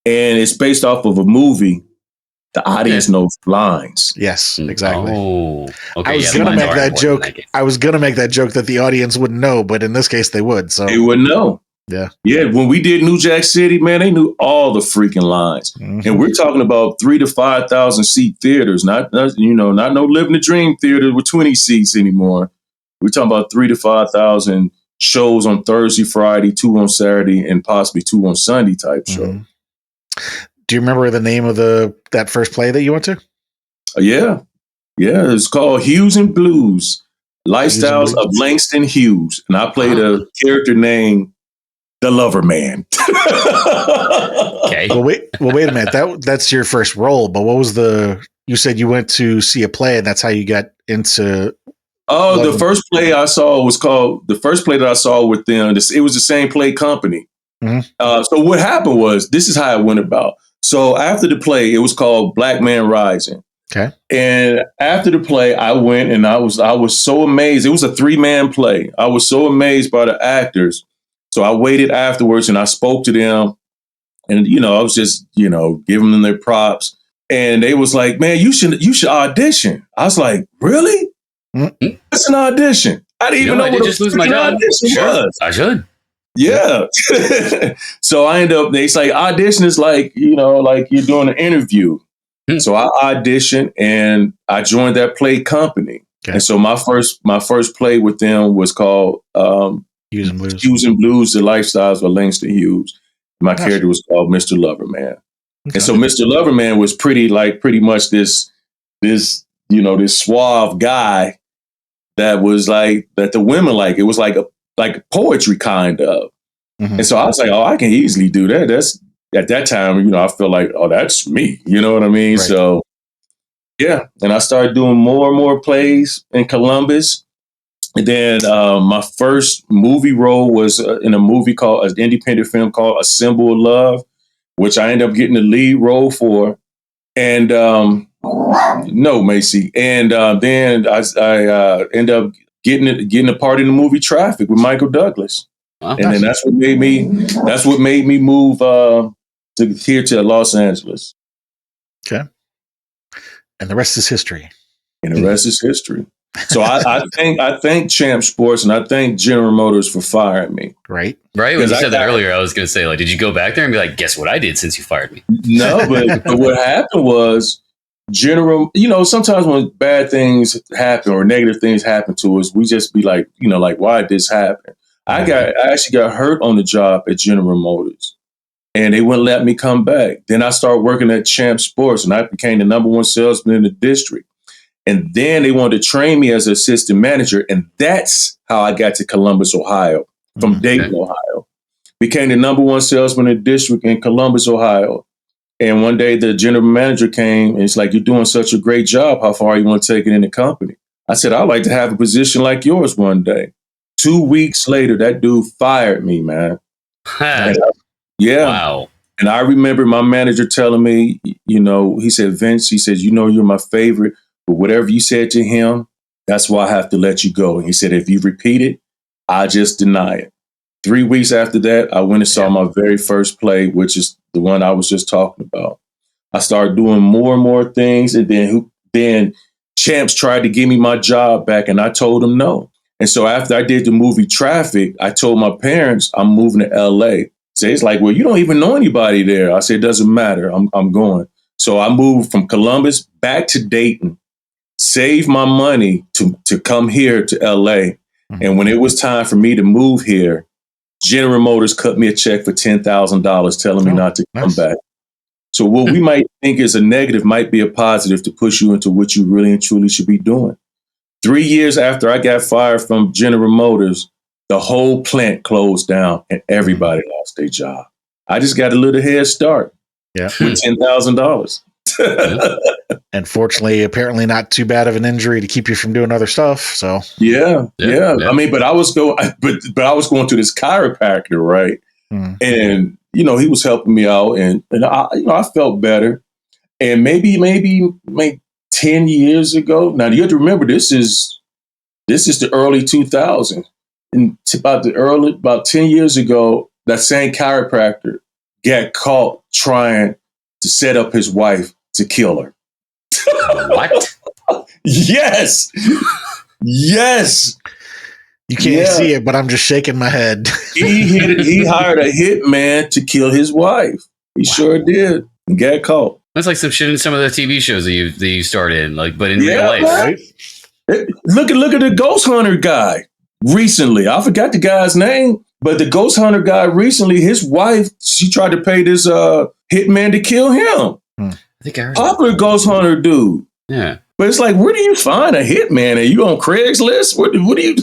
and it's based off of a movie, the audience knows lines. Yes, exactly. Oh, okay. I was gonna make that joke. I was gonna make that joke that the audience wouldn't know, but in this case, they would. So they would know. Yeah. When we did New Jack City, man, they knew all the freaking lines. And we're talking about 3,000 to 5,000 seat theaters, not no Living the Dream theater with 20 seats anymore. We're talking about 3,000 to 5,000 shows on Thursday, Friday, 2 on Saturday, and possibly 2 on Sunday type show. Do you remember the name of that first play that you went to? Yeah. It's called Hughes and Blues, Lifestyles of Langston Hughes. And I played a character named The Lover Man. Okay. Well, wait a minute. That's your first role, but what was you said you went to see a play and that's how you got into... Oh, the first play that I saw with them, it was the same play company. So what happened was, this is how it went about. So after the play, it was called Black Man Rising. Okay. And after the play, I went and I was so amazed. It was a 3-man play. I was so amazed by the actors. So I waited afterwards and I spoke to them. And, I was just, giving them their props. And they was like, man, you should audition. I was like, really? It's an audition. I didn't even know what just lose my job. Was. I should. Yeah. So I ended up, they say audition is like, like you're doing an interview. So I auditioned and I joined that play company. Okay. And so my first play with them was called Hughes and Blues, The Lifestyles of Langston Hughes. My character was called Mr. Loverman. Okay. And so Mr. Loverman was pretty much this suave guy that was like, that the women like. It was like poetry kind of. And so I was like, oh, I can easily do that. That's at that time, I feel like, oh, that's me. You know what I mean? Right. So yeah. And I started doing more and more plays in Columbus. And then my first movie role was in a movie called an independent film called A Symbol of Love, which I ended up getting the lead role for. And no, Macy. And then I ended up getting a part in the movie Traffic with Michael Douglas. Wow. And then that's what made me move to Los Angeles. Okay. And the rest is history. And the rest is history. So I thank Champ Sports and I thank General Motors for firing me. Right. When you said that earlier, I was going to say, like, did you go back there and be like, guess what I did since you fired me? No, but what happened was General, sometimes when bad things happen or negative things happen to us, we just be like, why did this happen? I actually got hurt on the job at General Motors and they wouldn't let me come back. Then I started working at Champ Sports and I became the number one salesman in the district. And then they wanted to train me as an assistant manager. And that's how I got to Columbus, Ohio, from Dayton, Ohio. Became the number one salesman in the district in Columbus, Ohio. And one day the general manager came and it's like, you're doing such a great job. How far you want to take it in the company? I said, I'd like to have a position like yours one day. 2 weeks later, that dude fired me, man. Wow. And I remember my manager telling me, he said, Vince, he said, you're my favorite, but whatever you said to him, that's why I have to let you go. And he said, if you repeat it, I just deny it. 3 weeks after that, I went and saw my very first play, which is the one I was just talking about. I started doing more and more things. And then Champs tried to give me my job back and I told him no. And so after I did the movie Traffic, I told my parents I'm moving to LA. So it's like, well, you don't even know anybody there. I said, it doesn't matter. I'm going. So I moved from Columbus back to Dayton, saved my money to come here to LA. Mm-hmm. And when it was time for me to move here, General Motors cut me a check for $10,000 telling me not to come back. So what we might think is a negative might be a positive to push you into what you really and truly should be doing. 3 years after I got fired from General Motors, the whole plant closed down and everybody lost their job. I just got a little head start with $10,000. And fortunately, apparently not too bad of an injury to keep you from doing other stuff. So yeah. I mean, but I was going to this chiropractor, right? And he was helping me out, and I felt better. And maybe 10 years ago. Now you have to remember this is the early 2000s, and about 10 years ago, that same chiropractor got caught trying to set up his wife to kill her. What? Yes. You can't see it, but I'm just shaking my head. He hired a hitman to kill his wife. He sure did. And got caught. That's like some shit in some of the TV shows that you starred in, but in real life. Right? Look at the Ghost Hunter guy recently. I forgot the guy's name, but the Ghost Hunter guy recently, his wife, she tried to pay this hitman to kill him. I think I heard Popular Ghost Hunter dude. Yeah. But it's like, where do you find a hitman? Are you on Craigslist? What do you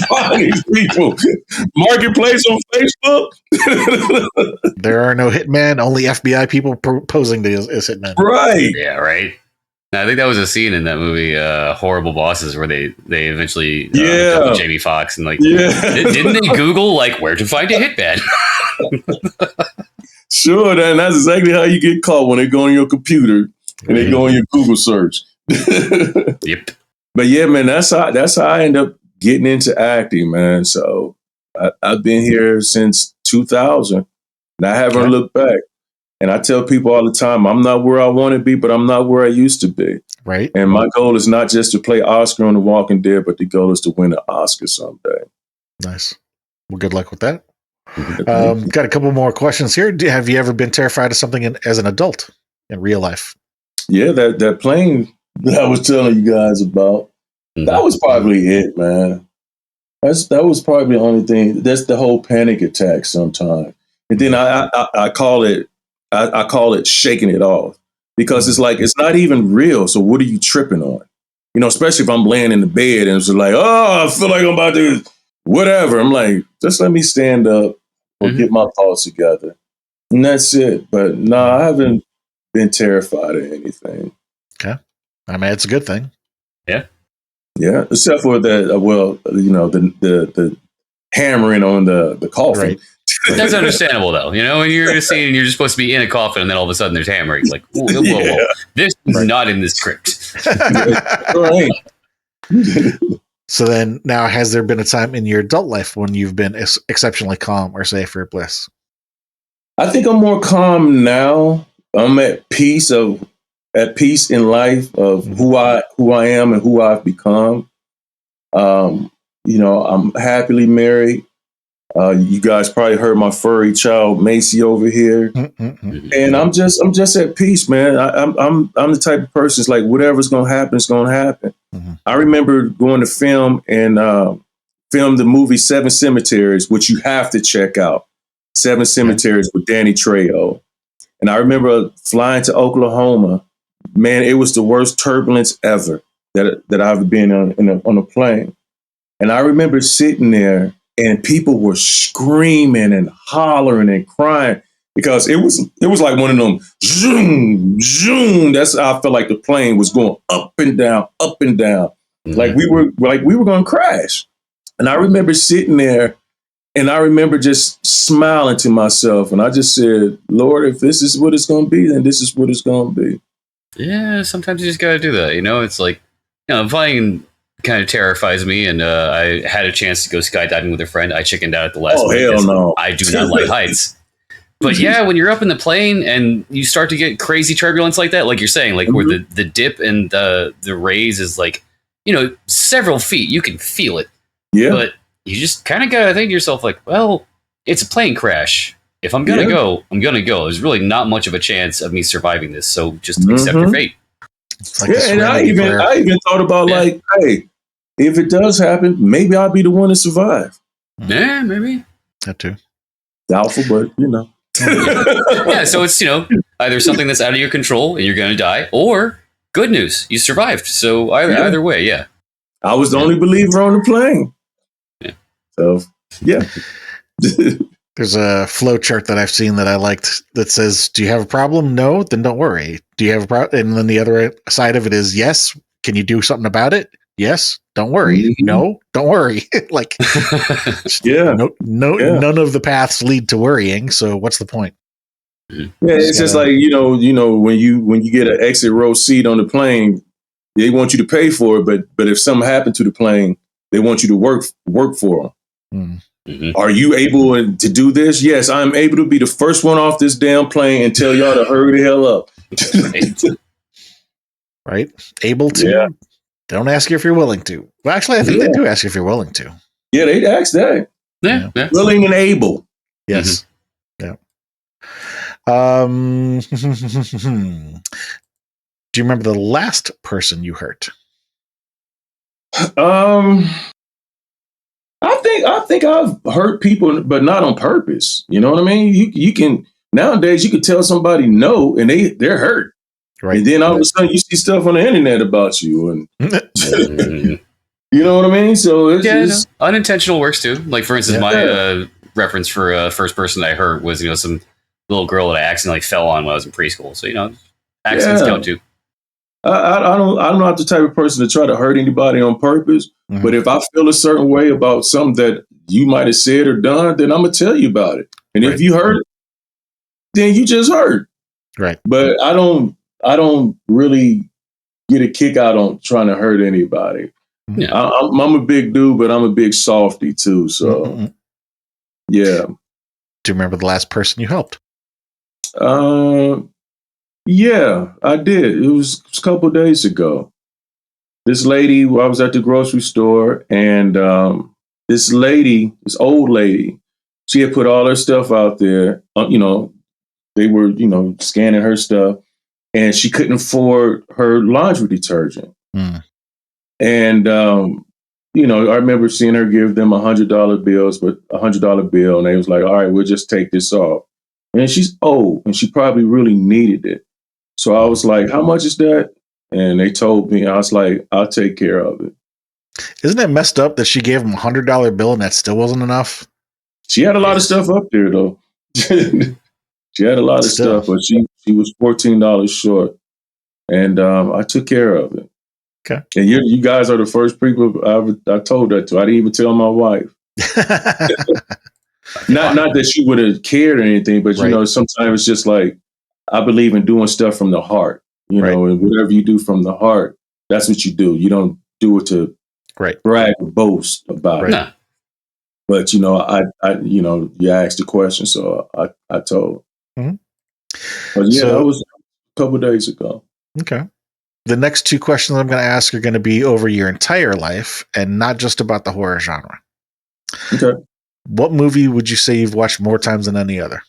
find these people? Marketplace on Facebook? There are no hitmen, only FBI people posing as hitmen. Right. Yeah, right. I think that was a scene in that movie, Horrible Bosses, where they eventually took Jamie Foxx and didn't they Google where to find a hitman? Sure, that's exactly how you get caught when they go on your computer and they go on your Google search. Yep. But yeah, man, that's how I end up getting into acting, man. So I've been here since 2000, and I haven't looked back. And I tell people all the time, I'm not where I want to be, but I'm not where I used to be. Right. And my goal is not just to play Oscar on The Walking Dead, but the goal is to win an Oscar someday. Nice. Well, good luck with that. Got a couple more questions here. Have you ever been terrified of something as an adult in real life? Yeah, that plane that I was telling you guys about, that was probably it, man. That was probably the only thing. That's the whole panic attack sometimes. And then I call it shaking it off, because it's like, it's not even real. So what are you tripping on? Especially if I'm laying in the bed and it's like, oh, I feel like I'm about to whatever. I'm like, just let me stand up or get my thoughts together. And that's it. But no, I haven't been terrified of anything. Okay. I mean, it's a good thing. Yeah. Yeah. Except for that, the hammering on the coffin. Right. That's understandable, though. When you're in a scene and you're just supposed to be in a coffin, and then all of a sudden there's hammering. Like, whoa. This is not in the script. Right. So then now, has there been a time in your adult life when you've been exceptionally calm or safe or bliss? I think I'm more calm now. I'm at peace in life of who I am and who I've become. I'm happily married. You guys probably heard my furry child Macy over here, and I'm just at peace, man. I'm the type of person that's like, whatever's gonna happen is gonna happen. I remember going to film and film the movie Seven Cemeteries, which you have to check out. Seven Cemeteries with Danny Trejo, and I remember flying to Oklahoma. Man, it was the worst turbulence ever that I've been on a plane. And I remember sitting there and people were screaming and hollering and crying because it was like one of them zoom, zoom. That's how I felt like the plane was going up and down, up and down. Like we were going to crash. And I remember sitting there and I remember just smiling to myself. And I just said, Lord, if this is what it's going to be, then this is what it's going to be. Yeah, sometimes you just got to do that. It's like, flying kind of terrifies me, and I had a chance to go skydiving with a friend. I chickened out at the last minute. Hell no. I do not like heights. But yeah, when you're up in the plane and you start to get crazy turbulence like that, like you're saying, like where the dip and the raise is like, several feet, you can feel it. Yeah. But you just kind of got to think to yourself like, well, it's a plane crash. If I'm going to go, I'm going to go. There's really not much of a chance of me surviving this. So just accept your fate. Like and I even thought about like, hey, if it does happen, maybe I'll be the one to survive. Yeah, maybe. That too. Doubtful, but Yeah, so it's, either something that's out of your control and you're going to die, or good news, you survived. So either way, yeah. I was the only believer on the plane. Yeah. So, yeah. There's a flow chart that I've seen that I liked that says, do you have a problem? No, then don't worry. Do you have a problem? And then the other side of it is, yes. Can you do something about it? Yes. Don't worry. No, don't worry. Like, none of the paths lead to worrying. So what's the point? Yeah, it's just like, when you get an exit row seat on the plane, they want you to pay for it. But if something happened to the plane, they want you to work for them. Are you able to do this? Yes, I'm able to be the first one off this damn plane and tell y'all to hurry the hell up. Right? Able to? Yeah. Don't ask you if you're willing to. Well, actually, I think they do ask you if you're willing to. Yeah, they ask that. Yeah. Willing and able. Yes. Yeah. Do you remember the last person you hurt? I think I've hurt people, but not on purpose. You know what I mean? You can nowadays you can tell somebody no, and they're hurt, right? And then all of a sudden you see stuff on the internet about you, and you know what I mean. So it's unintentional works too. Like for instance, my reference for first person I hurt was some little girl that I accidentally fell on when I was in preschool. So accidents count too. I'm not the type of person to try to hurt anybody on purpose. But if I feel a certain way about something that you might have said or done, then I'm gonna tell you about it. And if you hurt, then you just hurt. Right. But I don't really get a kick out on trying to hurt anybody. Yeah. I'm a big dude, but I'm a big softy too. So yeah. Do you remember the last person you helped? Yeah, I did. It was a couple of days ago. This lady, I was at the grocery store, and this old lady, she had put all her stuff out there. They were, scanning her stuff, and she couldn't afford her laundry detergent. And, I remember seeing her give them $100 bills, but $100 bill, and they was like, all right, we'll just take this off. And she's old, and she probably really needed it. So I was like, how much is that? And they told me, I was like, I'll take care of it. Isn't it messed up that she gave him $100 bill and that still wasn't enough? She had a lot of stuff up there, though. She had a lot of stuff, but she was $14 short. And I took care of it. Okay. And you guys are the first people I told that to. I didn't even tell my wife. Not that she would have cared or anything, but, sometimes it's just like, I believe in doing stuff from the heart, and whatever you do from the heart, that's what you do. You don't do it to brag or boast about it. No. But I you asked the question, so I told. Mm-hmm. But yeah, that was a couple of days ago. Okay. The next two questions I'm going to ask are going to be over your entire life and not just about the horror genre. Okay. What movie would you say you've watched more times than any other?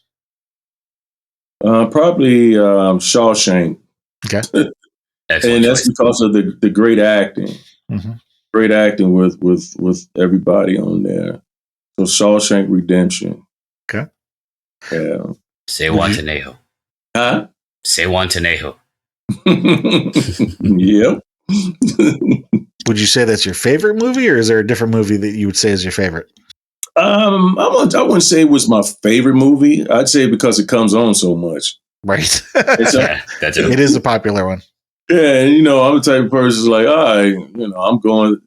Probably Shawshank. Okay. And that's because of the great acting. Mm-hmm. Great acting with everybody on there. So Shawshank Redemption. Okay. Yeah. Se Guantanejo. Huh? Se Guantanejo. Yep. Would you say that's your favorite movie, or is there a different movie that you would say is your favorite? I wouldn't say it was my favorite movie. I'd say because it comes on so much. Right. Yeah, that's it. It is a popular one. Yeah, and I'm the type of person who's like, all right, I'm going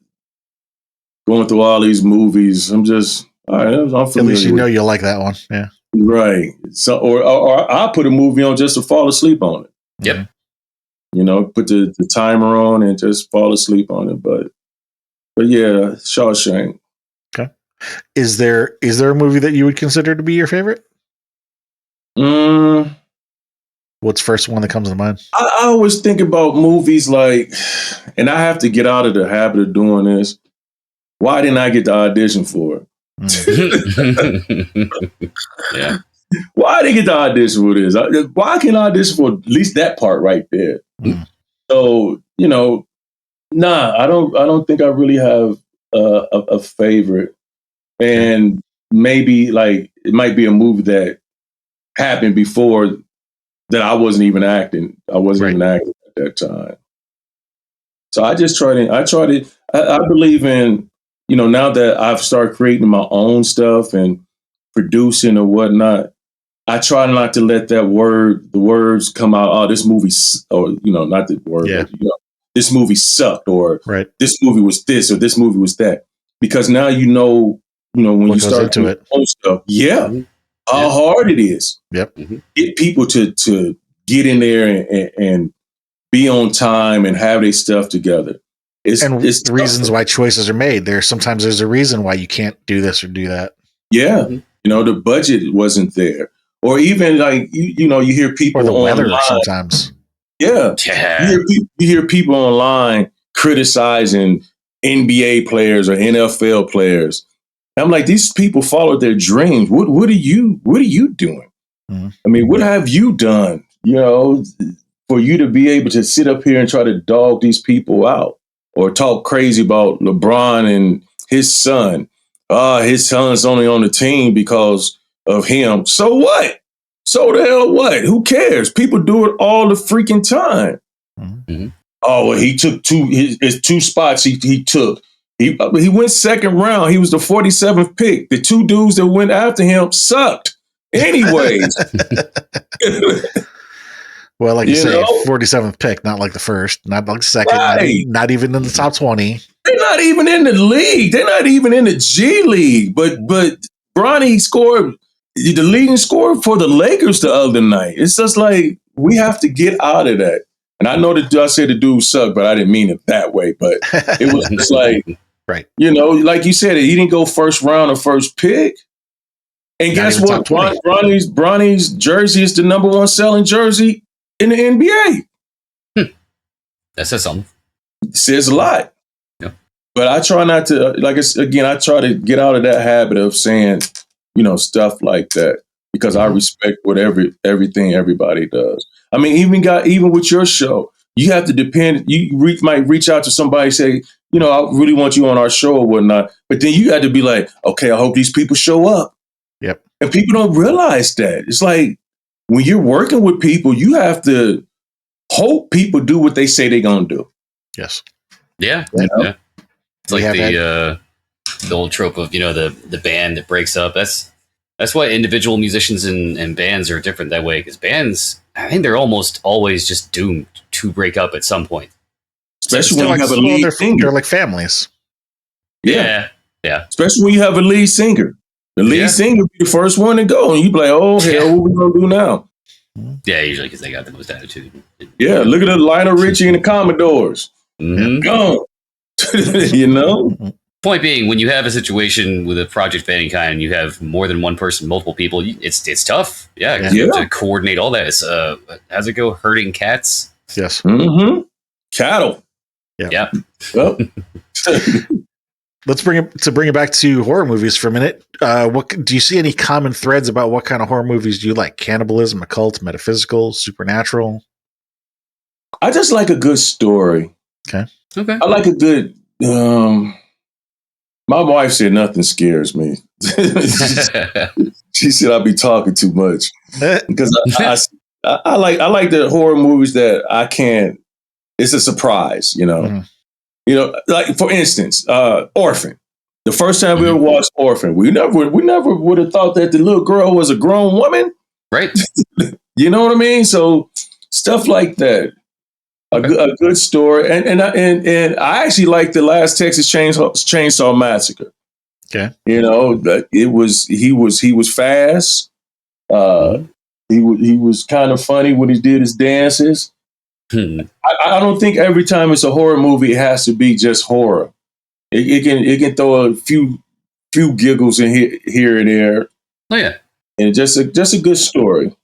through all these movies. I'm just all right. I'm familiar. At least you'll like that one. Yeah. Right. So, or I put a movie on just to fall asleep on it. Yep. Put the timer on and just fall asleep on it. But yeah, Shawshank. Okay. Is there a movie that you would consider to be your favorite? What's the first one that comes to mind? I always think about movies like, and I have to get out of the habit of doing this. Why didn't I get the audition for it? Yeah. Why did I get the audition for this? Why can't I audition for at least that part right there? So, I don't think I really have a favorite. And maybe like it might be a movie that happened before that I wasn't even acting. I wasn't even acting at that time. So I just I believe in, now that I've started creating my own stuff and producing or whatnot, I try not to let the words come out. Oh, this movie, or not the word. Yeah. But, this movie sucked, or right. This movie was this, or this movie was that. Because now when what you start into it, stuff, how hard it is. Yep. Get people to get in there and be on time and have their stuff together. It's the reasons why choices are made. Sometimes there's a reason why you can't do this or do that. Yeah. The budget wasn't there. Or even like, you hear people or the weather online, sometimes. Yeah. You hear people online criticizing NBA players or NFL players. I'm like, these people followed their dreams. What are you doing? Mm-hmm. I mean, what have you done, for you to be able to sit up here and try to dog these people out or talk crazy about LeBron and his son? His son's only on the team because of him. So what? So the hell what? Who cares? People do it all the freaking time. Mm-hmm. Oh, well, he took his two spots he took. He went second round. He was the 47th pick. The two dudes that went after him sucked. Anyways. Well, like you say, 47th pick, not like the first, not like the second, not even in the top 20. They're not even in the league. They're not even in the G League. But Bronny scored the leading scorer for the Lakers the other night. It's just like, we have to get out of that. And I know that I said the dude sucked, but I didn't mean it that way. But it was just like, right. Like you said, he didn't go first round or first pick. And guess what? Bronny's jersey is the number one selling jersey in the NBA. That says something. It says a lot. Yeah. But I try not to, I try to get out of that habit of saying, stuff like that, because I respect everything everybody does. I mean, even with your show, you have to depend. You might reach out to somebody and say, I really want you on our show or whatnot. But then you got to be like, okay, I hope these people show up. Yep. And people don't realize that. It's like when you're working with people, you have to hope people do what they say they're going to do. Yes. Yeah. Yeah. It's like the old trope of, the band that breaks up. That's why individual musicians and bands are different that way, because bands, I think they're almost always just doomed to break up at some point. Especially when you have a lead singer. They're like families. Yeah. Especially when you have a lead singer. The lead singer be the first one to go, and you be like, oh, hell, what we going to do now? Yeah, usually because they got the most attitude. Yeah, look at the Lionel Richie and the Commodores. Mm-hmm. Gone. You know? Point being, when you have a situation with a project of any kind, you have more than one person, multiple people, it's tough. Yeah, 'cause you have to coordinate all that. It's, how's it go? Herding cats? Yes. Mm-hmm. Cattle. Yeah. Well, Let's bring it back to horror movies for a minute. What do you see any common threads about what kind of horror movies do you like? Cannibalism, occult, metaphysical, supernatural? I just like a good story. Okay. I like a good. My wife said nothing scares me. She said I'd be talking too much because I like the horror movies that I can't. It's a surprise, you know. Mm-hmm. You know, like for instance, Orphan. The first time we ever watched Orphan, we never would have thought that the little girl was a grown woman, right? You know what I mean? So stuff like that. A good story, and I actually like the last Texas Chainsaw Massacre. Okay, you know that he was fast. He was kind of funny when he did his dances. I don't think every time it's a horror movie it has to be just horror. It can throw a few giggles in here and there. Oh yeah, and just a good story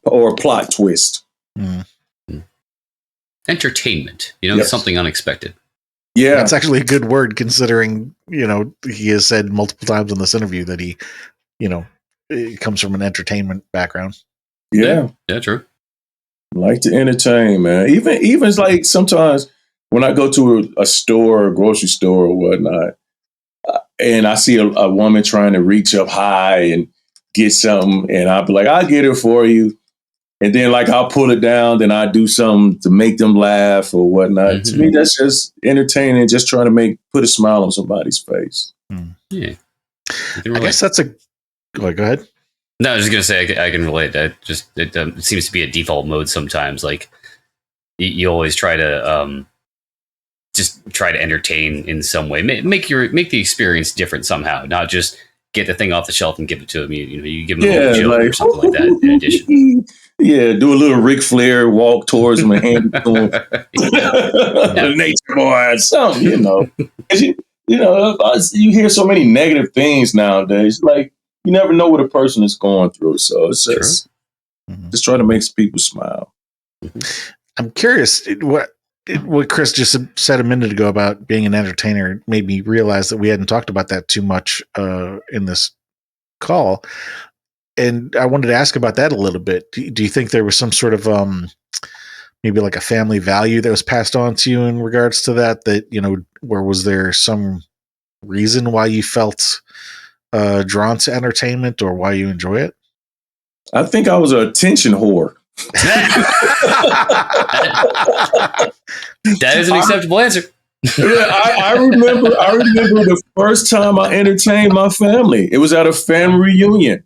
or a plot twist. Entertainment, yes. Something unexpected. Yeah, that's actually a good word considering, he has said multiple times in this interview that he, it comes from an entertainment background. Yeah, true. Like to entertain, man. Even it's like sometimes when I go to a store, a grocery store or whatnot, and I see a woman trying to reach up high and get something, and I'll be like, I'll get it for you. And then, like, I'll pull it down, then I do something to make them laugh or whatnot. To me, that's just entertaining, just trying to put a smile on somebody's face. Yeah. I guess that's go ahead. No, I was just going to say, I can relate. It seems to be a default mode sometimes. Like, you always try to just try to entertain in some way. Make the experience different somehow, not just get the thing off the shelf and give it to them. You give them a little joke or something like that in addition. Yeah, do a little Ric Flair walk towards them and hand it to them. Nature boy or something, you hear so many negative things nowadays. Like, you never know what a person is going through. So it's just trying to make people smile. I'm curious, what Chris just said a minute ago about being an entertainer made me realize that we hadn't talked about that too much in this call. And I wanted to ask about that a little bit. Do you think there was some sort of maybe like a family value that was passed on to you in regards to that, where was there some reason why you felt drawn to entertainment or why you enjoy it? I think I was an attention whore. That is an acceptable answer. Yeah, I remember the first time I entertained my family. It was at a family reunion.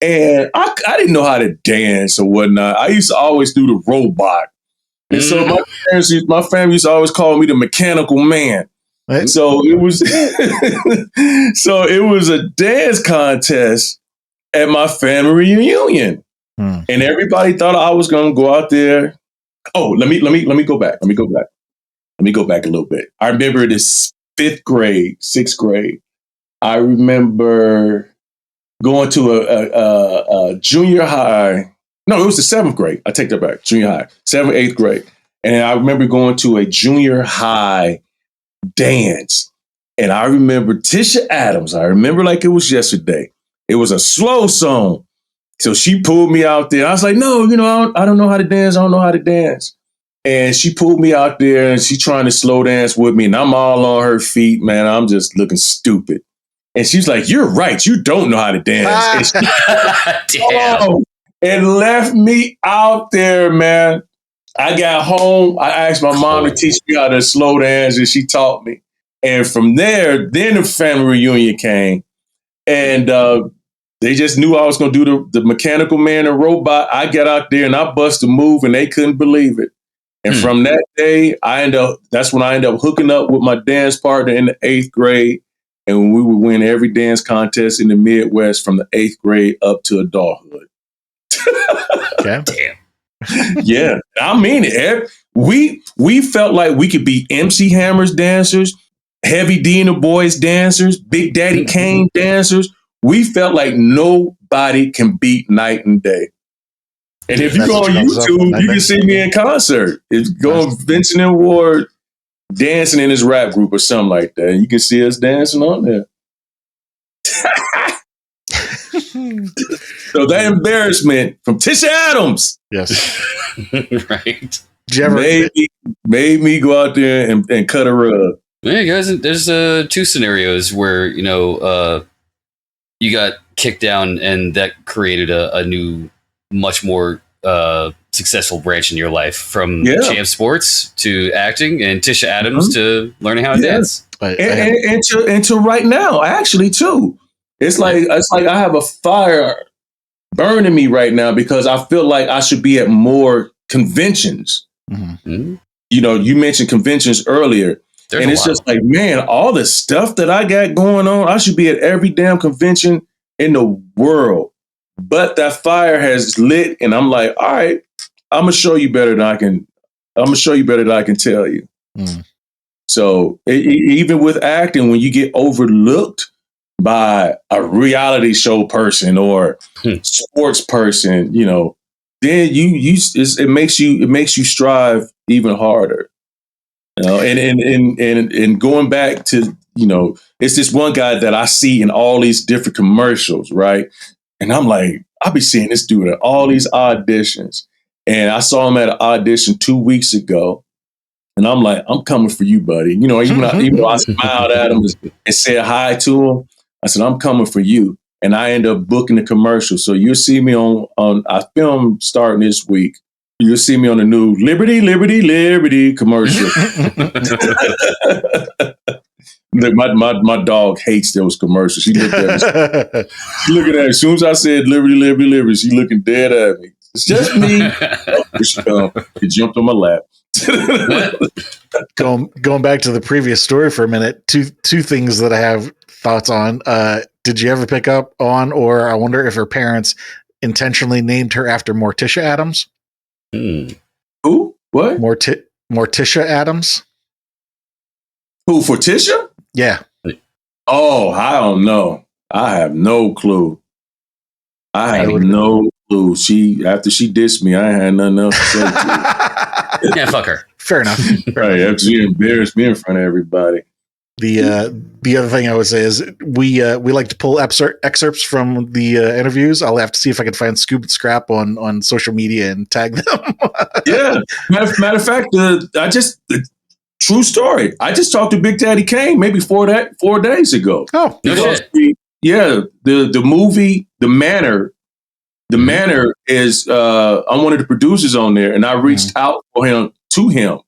And I didn't know how to dance or whatnot. I used to always do the robot. And so my family used to always call me the mechanical man. Right. So it was a dance contest at my family reunion. And everybody thought I was going to go out there. Oh, let me go back. Let me go back a little bit. I remember this 6th grade. I remember going to a junior high. No, it was the 7th grade. I take that back. Junior high, 7th, 8th grade. And I remember going to a junior high dance. And I remember Tisha Adams. I remember like it was yesterday. It was a slow song. So she pulled me out there. I was like, no, I don't know how to dance. I don't know how to dance. And she pulled me out there and she trying to slow dance with me. And I'm all on her feet, man. I'm just looking stupid. And she's like, you're right. You don't know how to dance. And left me out there, man. I got home. I asked my mom to teach me how to slow dance, and she taught me. And from there, then the family reunion came. And they just knew I was going to do the mechanical man and robot. I got out there and I busted a move, and they couldn't believe it. And from that day, that's when I ended up hooking up with my dance partner in the 8th grade. And we would win every dance contest in the Midwest from the 8th grade up to adulthood. Okay. Damn. Yeah, I mean it. we felt like we could be MC Hammer's dancers, Heavy D and the Boys dancers, Big Daddy Kane dancers. We felt like nobody can beat Night and Day. And if you go on YouTube, you can see me in concert. If you go on Vincent and Ward dancing in his rap group or something like that, you can see us dancing on there. So that embarrassment from Tisha Adams. Yes. Right. Made me go out there and cut a rug. Yeah, guys, there's two scenarios where, you got kicked down and that created a new, much more successful branch in your life, from champ sports to acting, and Tisha Adams to learning how to dance. And to right now, actually, too. It's like I have a fire burning me right now because I feel like I should be at more conventions. Mm-hmm. You mentioned conventions earlier. And it's just like, man, all the stuff that I got going on, I should be at every damn convention in the world. But that fire has lit, and I'm like, all right, I'm gonna show you better than I can. I'm gonna show you better than I can tell you. Mm. So even with acting, when you get overlooked by a reality show person or sports person, then it makes you strive even harder. And going back to, it's this one guy that I see in all these different commercials, right? And I'm like, I'll be seeing this dude at all these auditions. And I saw him at an audition 2 weeks ago. And I'm like, I'm coming for you, buddy. Even though I smiled at him and said hi to him, I said, I'm coming for you. And I end up booking the commercial. So you'll see me on I film starting this week. You'll see me on the new Liberty, Liberty, Liberty commercial. My dog hates those commercials. She looked at me. She looking at me. As soon as I said Liberty, Liberty, Liberty, she looking dead at me. It's just me. He jumped on my lap. Going back to the previous story for a minute, two things that I have thoughts on. Did you ever pick up on, or I wonder if her parents intentionally named her after Morticia Adams? Who? What? Morticia Adams. Who, for Tisha? Yeah. Oh, I don't know. I have no clue. I have no clue. After she dissed me, I had nothing else to say. Yeah, fuck her. Fair enough. Right. After she embarrassed me in front of everybody. The other thing I would say is we like to pull excerpts from the interviews. I'll have to see if I can find Scoop and Scrap on social media and tag them. Yeah. Matter of fact, true story. I just talked to Big Daddy Kane maybe 4 days ago. Oh, no shit. The movie, The Manor. The Manor is I'm one of the producers on there, and I reached out to him.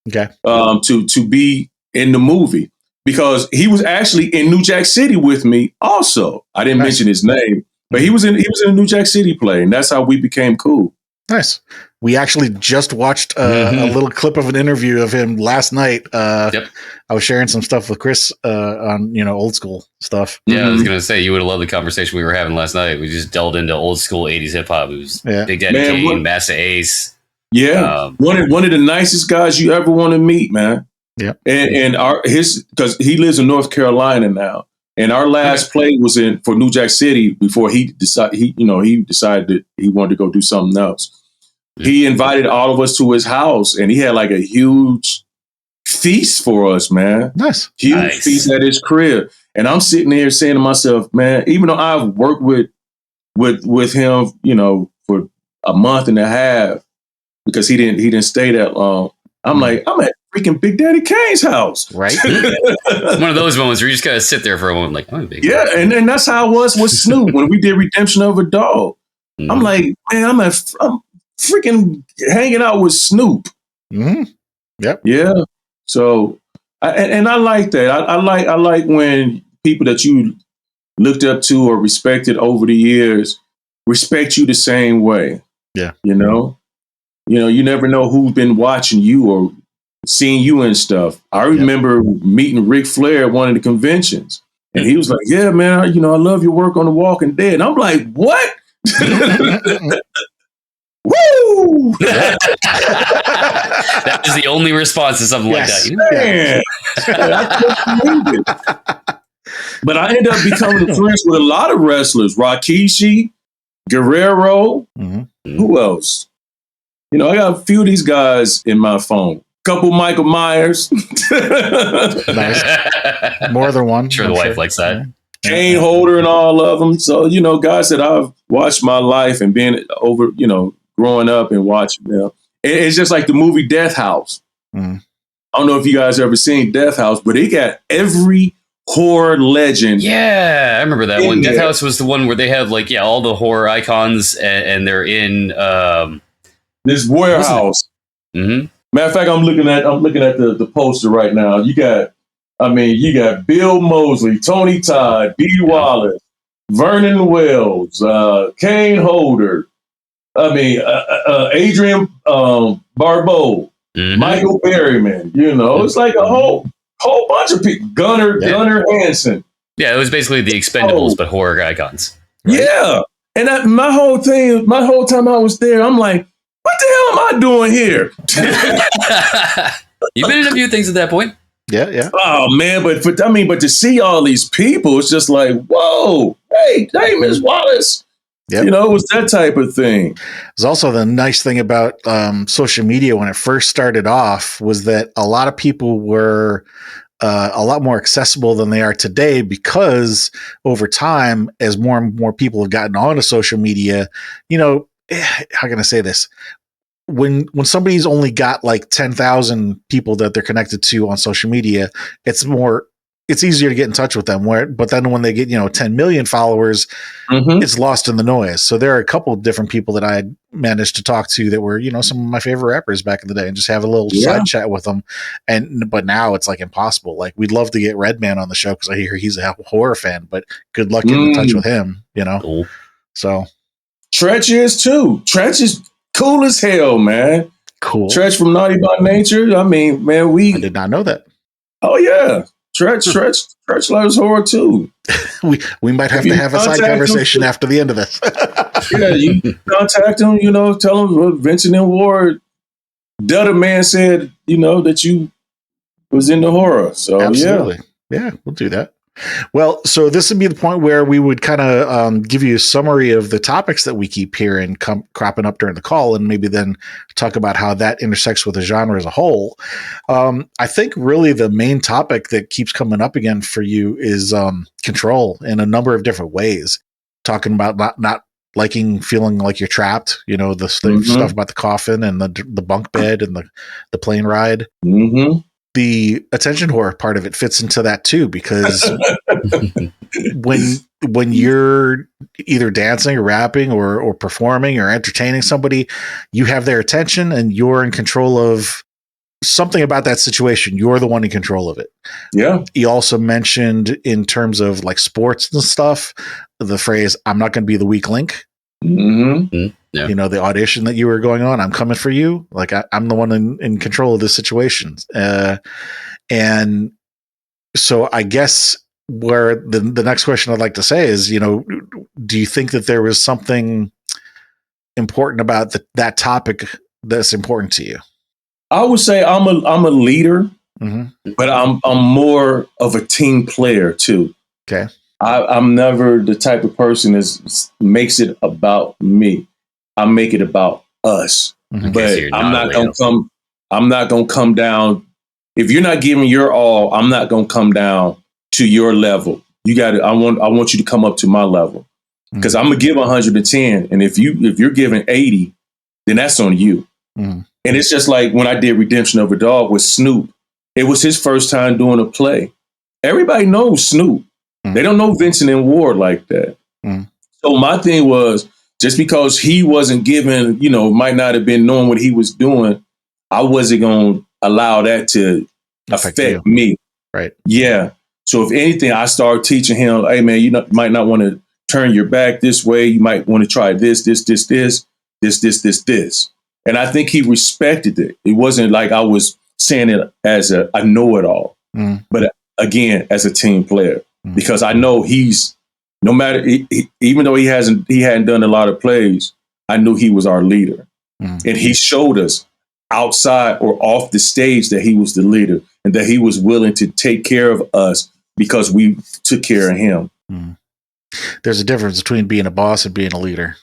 Okay. To be in the movie. Because he was actually in New Jack City with me also. I didn't mention his name, but he was in a New Jack City play, and that's how we became cool. Nice. We actually just watched a little clip of an interview of him last night. I was sharing some stuff with Chris on old school stuff. Yeah, I was gonna say you would have loved the conversation we were having last night. We just delved into old school 80s hip hop. It was Big Daddy Kane, Master Ace. Yeah, one of the nicest guys you ever want to meet, man. Yeah, and because he lives in North Carolina now, and our last play was for New Jack City before he decided that he wanted to go do something else. He invited all of us to his house, and he had like a huge feast for us, man. Nice, huge feast at his crib, and I'm sitting there saying to myself, man, even though I've worked with him, for a month and a half because he didn't stay that long. I'm like, I'm at freaking Big Daddy Kane's house. Right. One of those moments where you just gotta sit there for a moment, like, oh, Big Daddy. And then that's how I was with Snoop when we did Redemption of a Dog. I'm like, man, I'm freaking hanging out with Snoop. Mm-hmm. Yep. Yeah. So, I like that. I like when people that you looked up to or respected over the years respect you the same way. Yeah. You never know who's been watching you or seeing you and stuff. I remember meeting Ric Flair at one of the conventions, and he was like, "Yeah, man, I love your work on The Walking Dead." And I'm like, "What?" Woo! That was the only response to something like that. You know? Man, I couldn't believe it. But I ended up becoming friends with a lot of wrestlers. Rikishi, Guerrero. Mm-hmm. Who else? You know, I got a few of these guys in my phone. Couple Michael Myers. Nice. More than one. Sure, the wife likes that. Kane Holder and all of them. So, you know, guys that I've watched my life and been over, you know, growing up and watching them. It's just like the movie Death House. Mm. I don't know if you guys ever seen Death House, but it got every horror legend. Yeah, I remember that one. there. Death House was the one where they have like all the horror icons, and they're in This warehouse. Mm-hmm. Matter of fact, I'm looking at the poster right now. You got Bill Mosley, Tony Todd, B. Wallace, Vernon Wells, Kane Holder. Adrian Barbeau, Michael Berryman. You know, it's like a whole bunch of people. Gunnar Hansen. Yeah, it was basically the Expendables, but horror icons. Right? Yeah, and my whole time I was there, I'm like, what the hell am I doing here? You've been in a few things at that point. Yeah. Oh man, but to see all these people, it's just like, whoa, hey, Miss Wallace. Yep. You know, it was that type of thing. There's also the nice thing about social media when it first started off was that a lot of people were a lot more accessible than they are today, because over time, as more and more people have gotten onto social media, you know, how can I say this? When somebody's only got like 10,000 people that they're connected to on social media, it's easier to get in touch with them. But then when they get, 10 million followers, it's lost in the noise. So there are a couple of different people that I managed to talk to that were, some of my favorite rappers back in the day, and just have a little side chat with them. But now it's like impossible. Like, we'd love to get Redman on the show because I hear he's a horror fan, but good luck getting in touch with him, Cool. So Tretch is too. Tretch is cool as hell, man. Cool. Tretch from Naughty by Nature. I mean, man, I did not know that. Oh yeah. Tretch loves horror too. we might have to have a side conversation after the end of this. Yeah, you contact him, tell him what Vincent and Ward, Dutta Man said, that you was into horror. So absolutely. Yeah, we'll do that. Well, so this would be the point where we would kind of give you a summary of the topics that we keep hearing cropping up during the call, and maybe then talk about how that intersects with the genre as a whole. I think really the main topic that keeps coming up again for you is control in a number of different ways. Talking about not liking feeling like you're trapped, the stuff about the coffin and the bunk bed and the plane ride. Mm-hmm. The attention horror part of it fits into that too, because when you're either dancing or rapping or performing or entertaining somebody, you have their attention and you're in control of something about that situation. You're the one in control of it. Yeah. You also mentioned in terms of like sports and stuff, the phrase, I'm not going to be the weak link. Mm-hmm. Yeah. The audition that you were going on, I'm coming for you. Like I'm the one in control of this situation. And so I guess where the next question I'd like to say is, do you think that there was something important about that topic that's important to you? I would say I'm a leader, but I'm more of a team player too. Okay. I'm never the type of person that makes it about me. I make it about us. Mm-hmm. But Okay, so I'm not gonna come down. If you're not giving your all, I'm not gonna come down to your level. I want you to come up to my level. Because I'm gonna give 110. And if you're giving 80, then that's on you. Mm-hmm. And it's just like when I did Redemption of a Dog with Snoop. It was his first time doing a play. Everybody knows Snoop. They don't know Vincent and Ward like that. So my thing was, just because he wasn't given, might not have been knowing what he was doing, I wasn't going to allow that to affect me. Right. Yeah. So if anything, I started teaching him, hey, man, you might not want to turn your back this way. You might want to try this. And I think he respected it. It wasn't like I was saying it as a know-it-all, but again, as a team player. Because I know he's, no matter, even though he hadn't done a lot of plays, I knew he was our leader. And he showed us outside or off the stage that he was the leader and that he was willing to take care of us because we took care of him. There's a difference between being a boss and being a leader.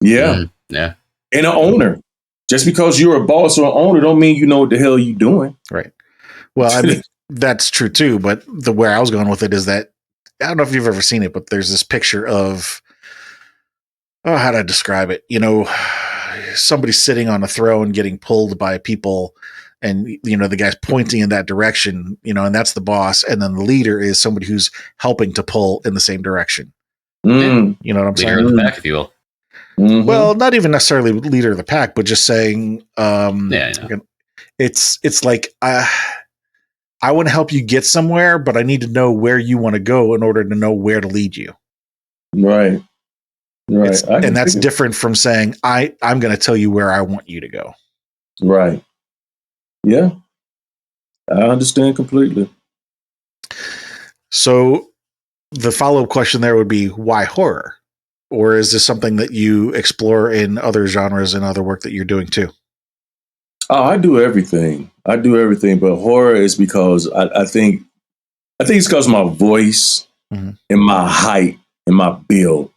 Yeah. Yeah. And an owner. Just because you're a boss or an owner don't mean you know what the hell you're doing. Right. Well, I mean, that's true too. But where I was going with it is that, I don't know if you've ever seen it, but there's this picture of, how do I describe it? You know, somebody sitting on a throne getting pulled by people, and, you know, the guy's pointing in that direction, you know, and that's the boss. And then the leader is somebody who's helping to pull in the same direction. You know what I'm Leader saying? of the pack, if you will. Well, not even necessarily leader of the pack, but just saying, it's like, I want to help you get somewhere, but I need to know where you want to go in order to know where to lead you. Right. And that's different from saying, I'm going to tell you where I want you to go. Right. Yeah. I understand completely. So the follow-up question there would be, why horror? Or is this something that you explore in other genres and other work that you're doing too? Oh, I do everything. But horror is because I think it's because my voice and my height and my build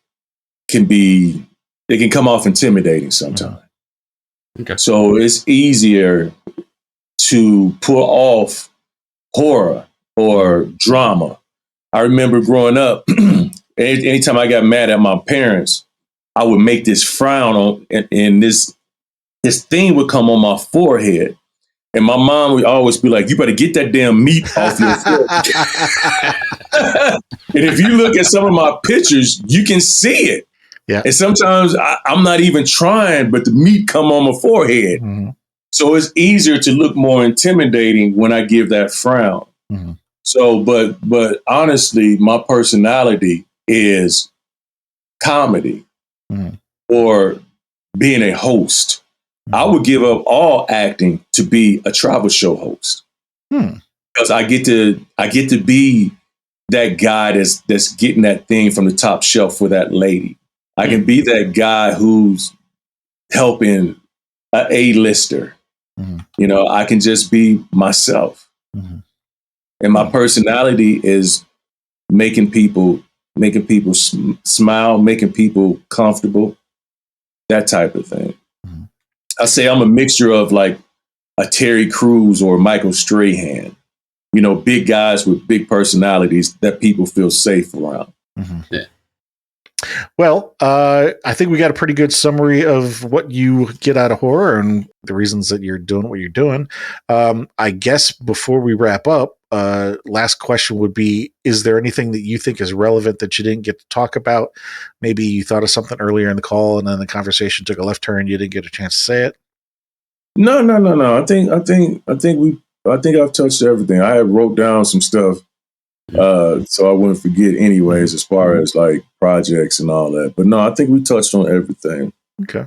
they can come off intimidating sometimes. Okay. So it's easier to pull off horror or drama. I remember growing up, anytime I got mad at my parents, I would make this frown on, and this thing would come on my forehead. And my mom would always be like, you better get that damn meat off your forehead. And if you look at some of my pictures, you can see it. Yeah. And sometimes I'm not even trying, but the meat come on my forehead. So it's easier to look more intimidating when I give that frown. So, but honestly, my personality is comedy or being a host. I would give up all acting to be a travel show host because I get to be that guy that's getting that thing from the top shelf for that lady. I can be that guy who's helping an A-lister. You know, I can just be myself. And my personality is making people smile, making people comfortable, that type of thing. I say I'm a mixture of like a Terry Crews or Michael Strahan, you know, big guys with big personalities that people feel safe around. Yeah. Well, I think we got a pretty good summary of what you get out of horror and the reasons that you're doing what you're doing. I guess before we wrap up, last question would be, is there anything that you think is relevant that you didn't get to talk about? Maybe you thought of something earlier in the call and then the conversation took a left turn. You didn't get a chance to say it. No. I think I've touched everything. I had wrote down some stuff so I wouldn't forget anyways, as far as like projects and all that. But no, I think we touched on everything. Okay.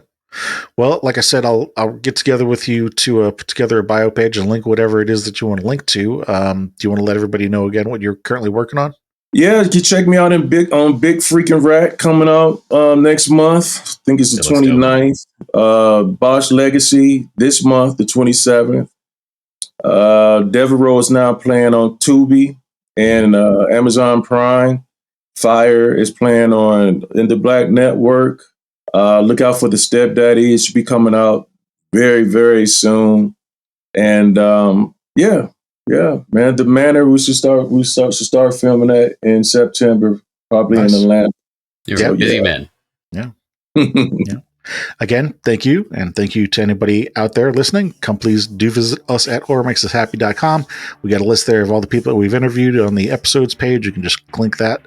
Well, like I said, I'll get together with you to put together a bio page and link whatever it is that you want to link to. Do you want to let everybody know again what you're currently working on? Yeah, you can check me out on Big Freaking Rat coming out next month. I think it's the 29th. Bosch Legacy this month, the 27th. Devereaux is now playing on Tubi and Amazon Prime. Fire is playing on In the Black Network. Look out for The Stepdaddy. It should be coming out very, very soon. And yeah, man. The Manor, we should start filming that in September, probably in Atlanta. You're a busy man. Yeah. Yeah. Again, thank you. And thank you to anybody out there listening. Come please do visit us at horrormakesushappy.com. We got a list there of all the people that we've interviewed on the episodes page. You can just click that.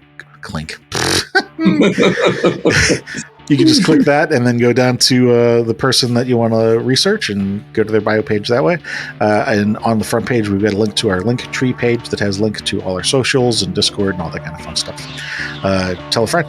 You can just click that and then go down to the person that you want to research and go to their bio page that way. And on the front page, we've got a link to our Linktree page that has a link to all our socials and Discord and all that kind of fun stuff. Tell a friend.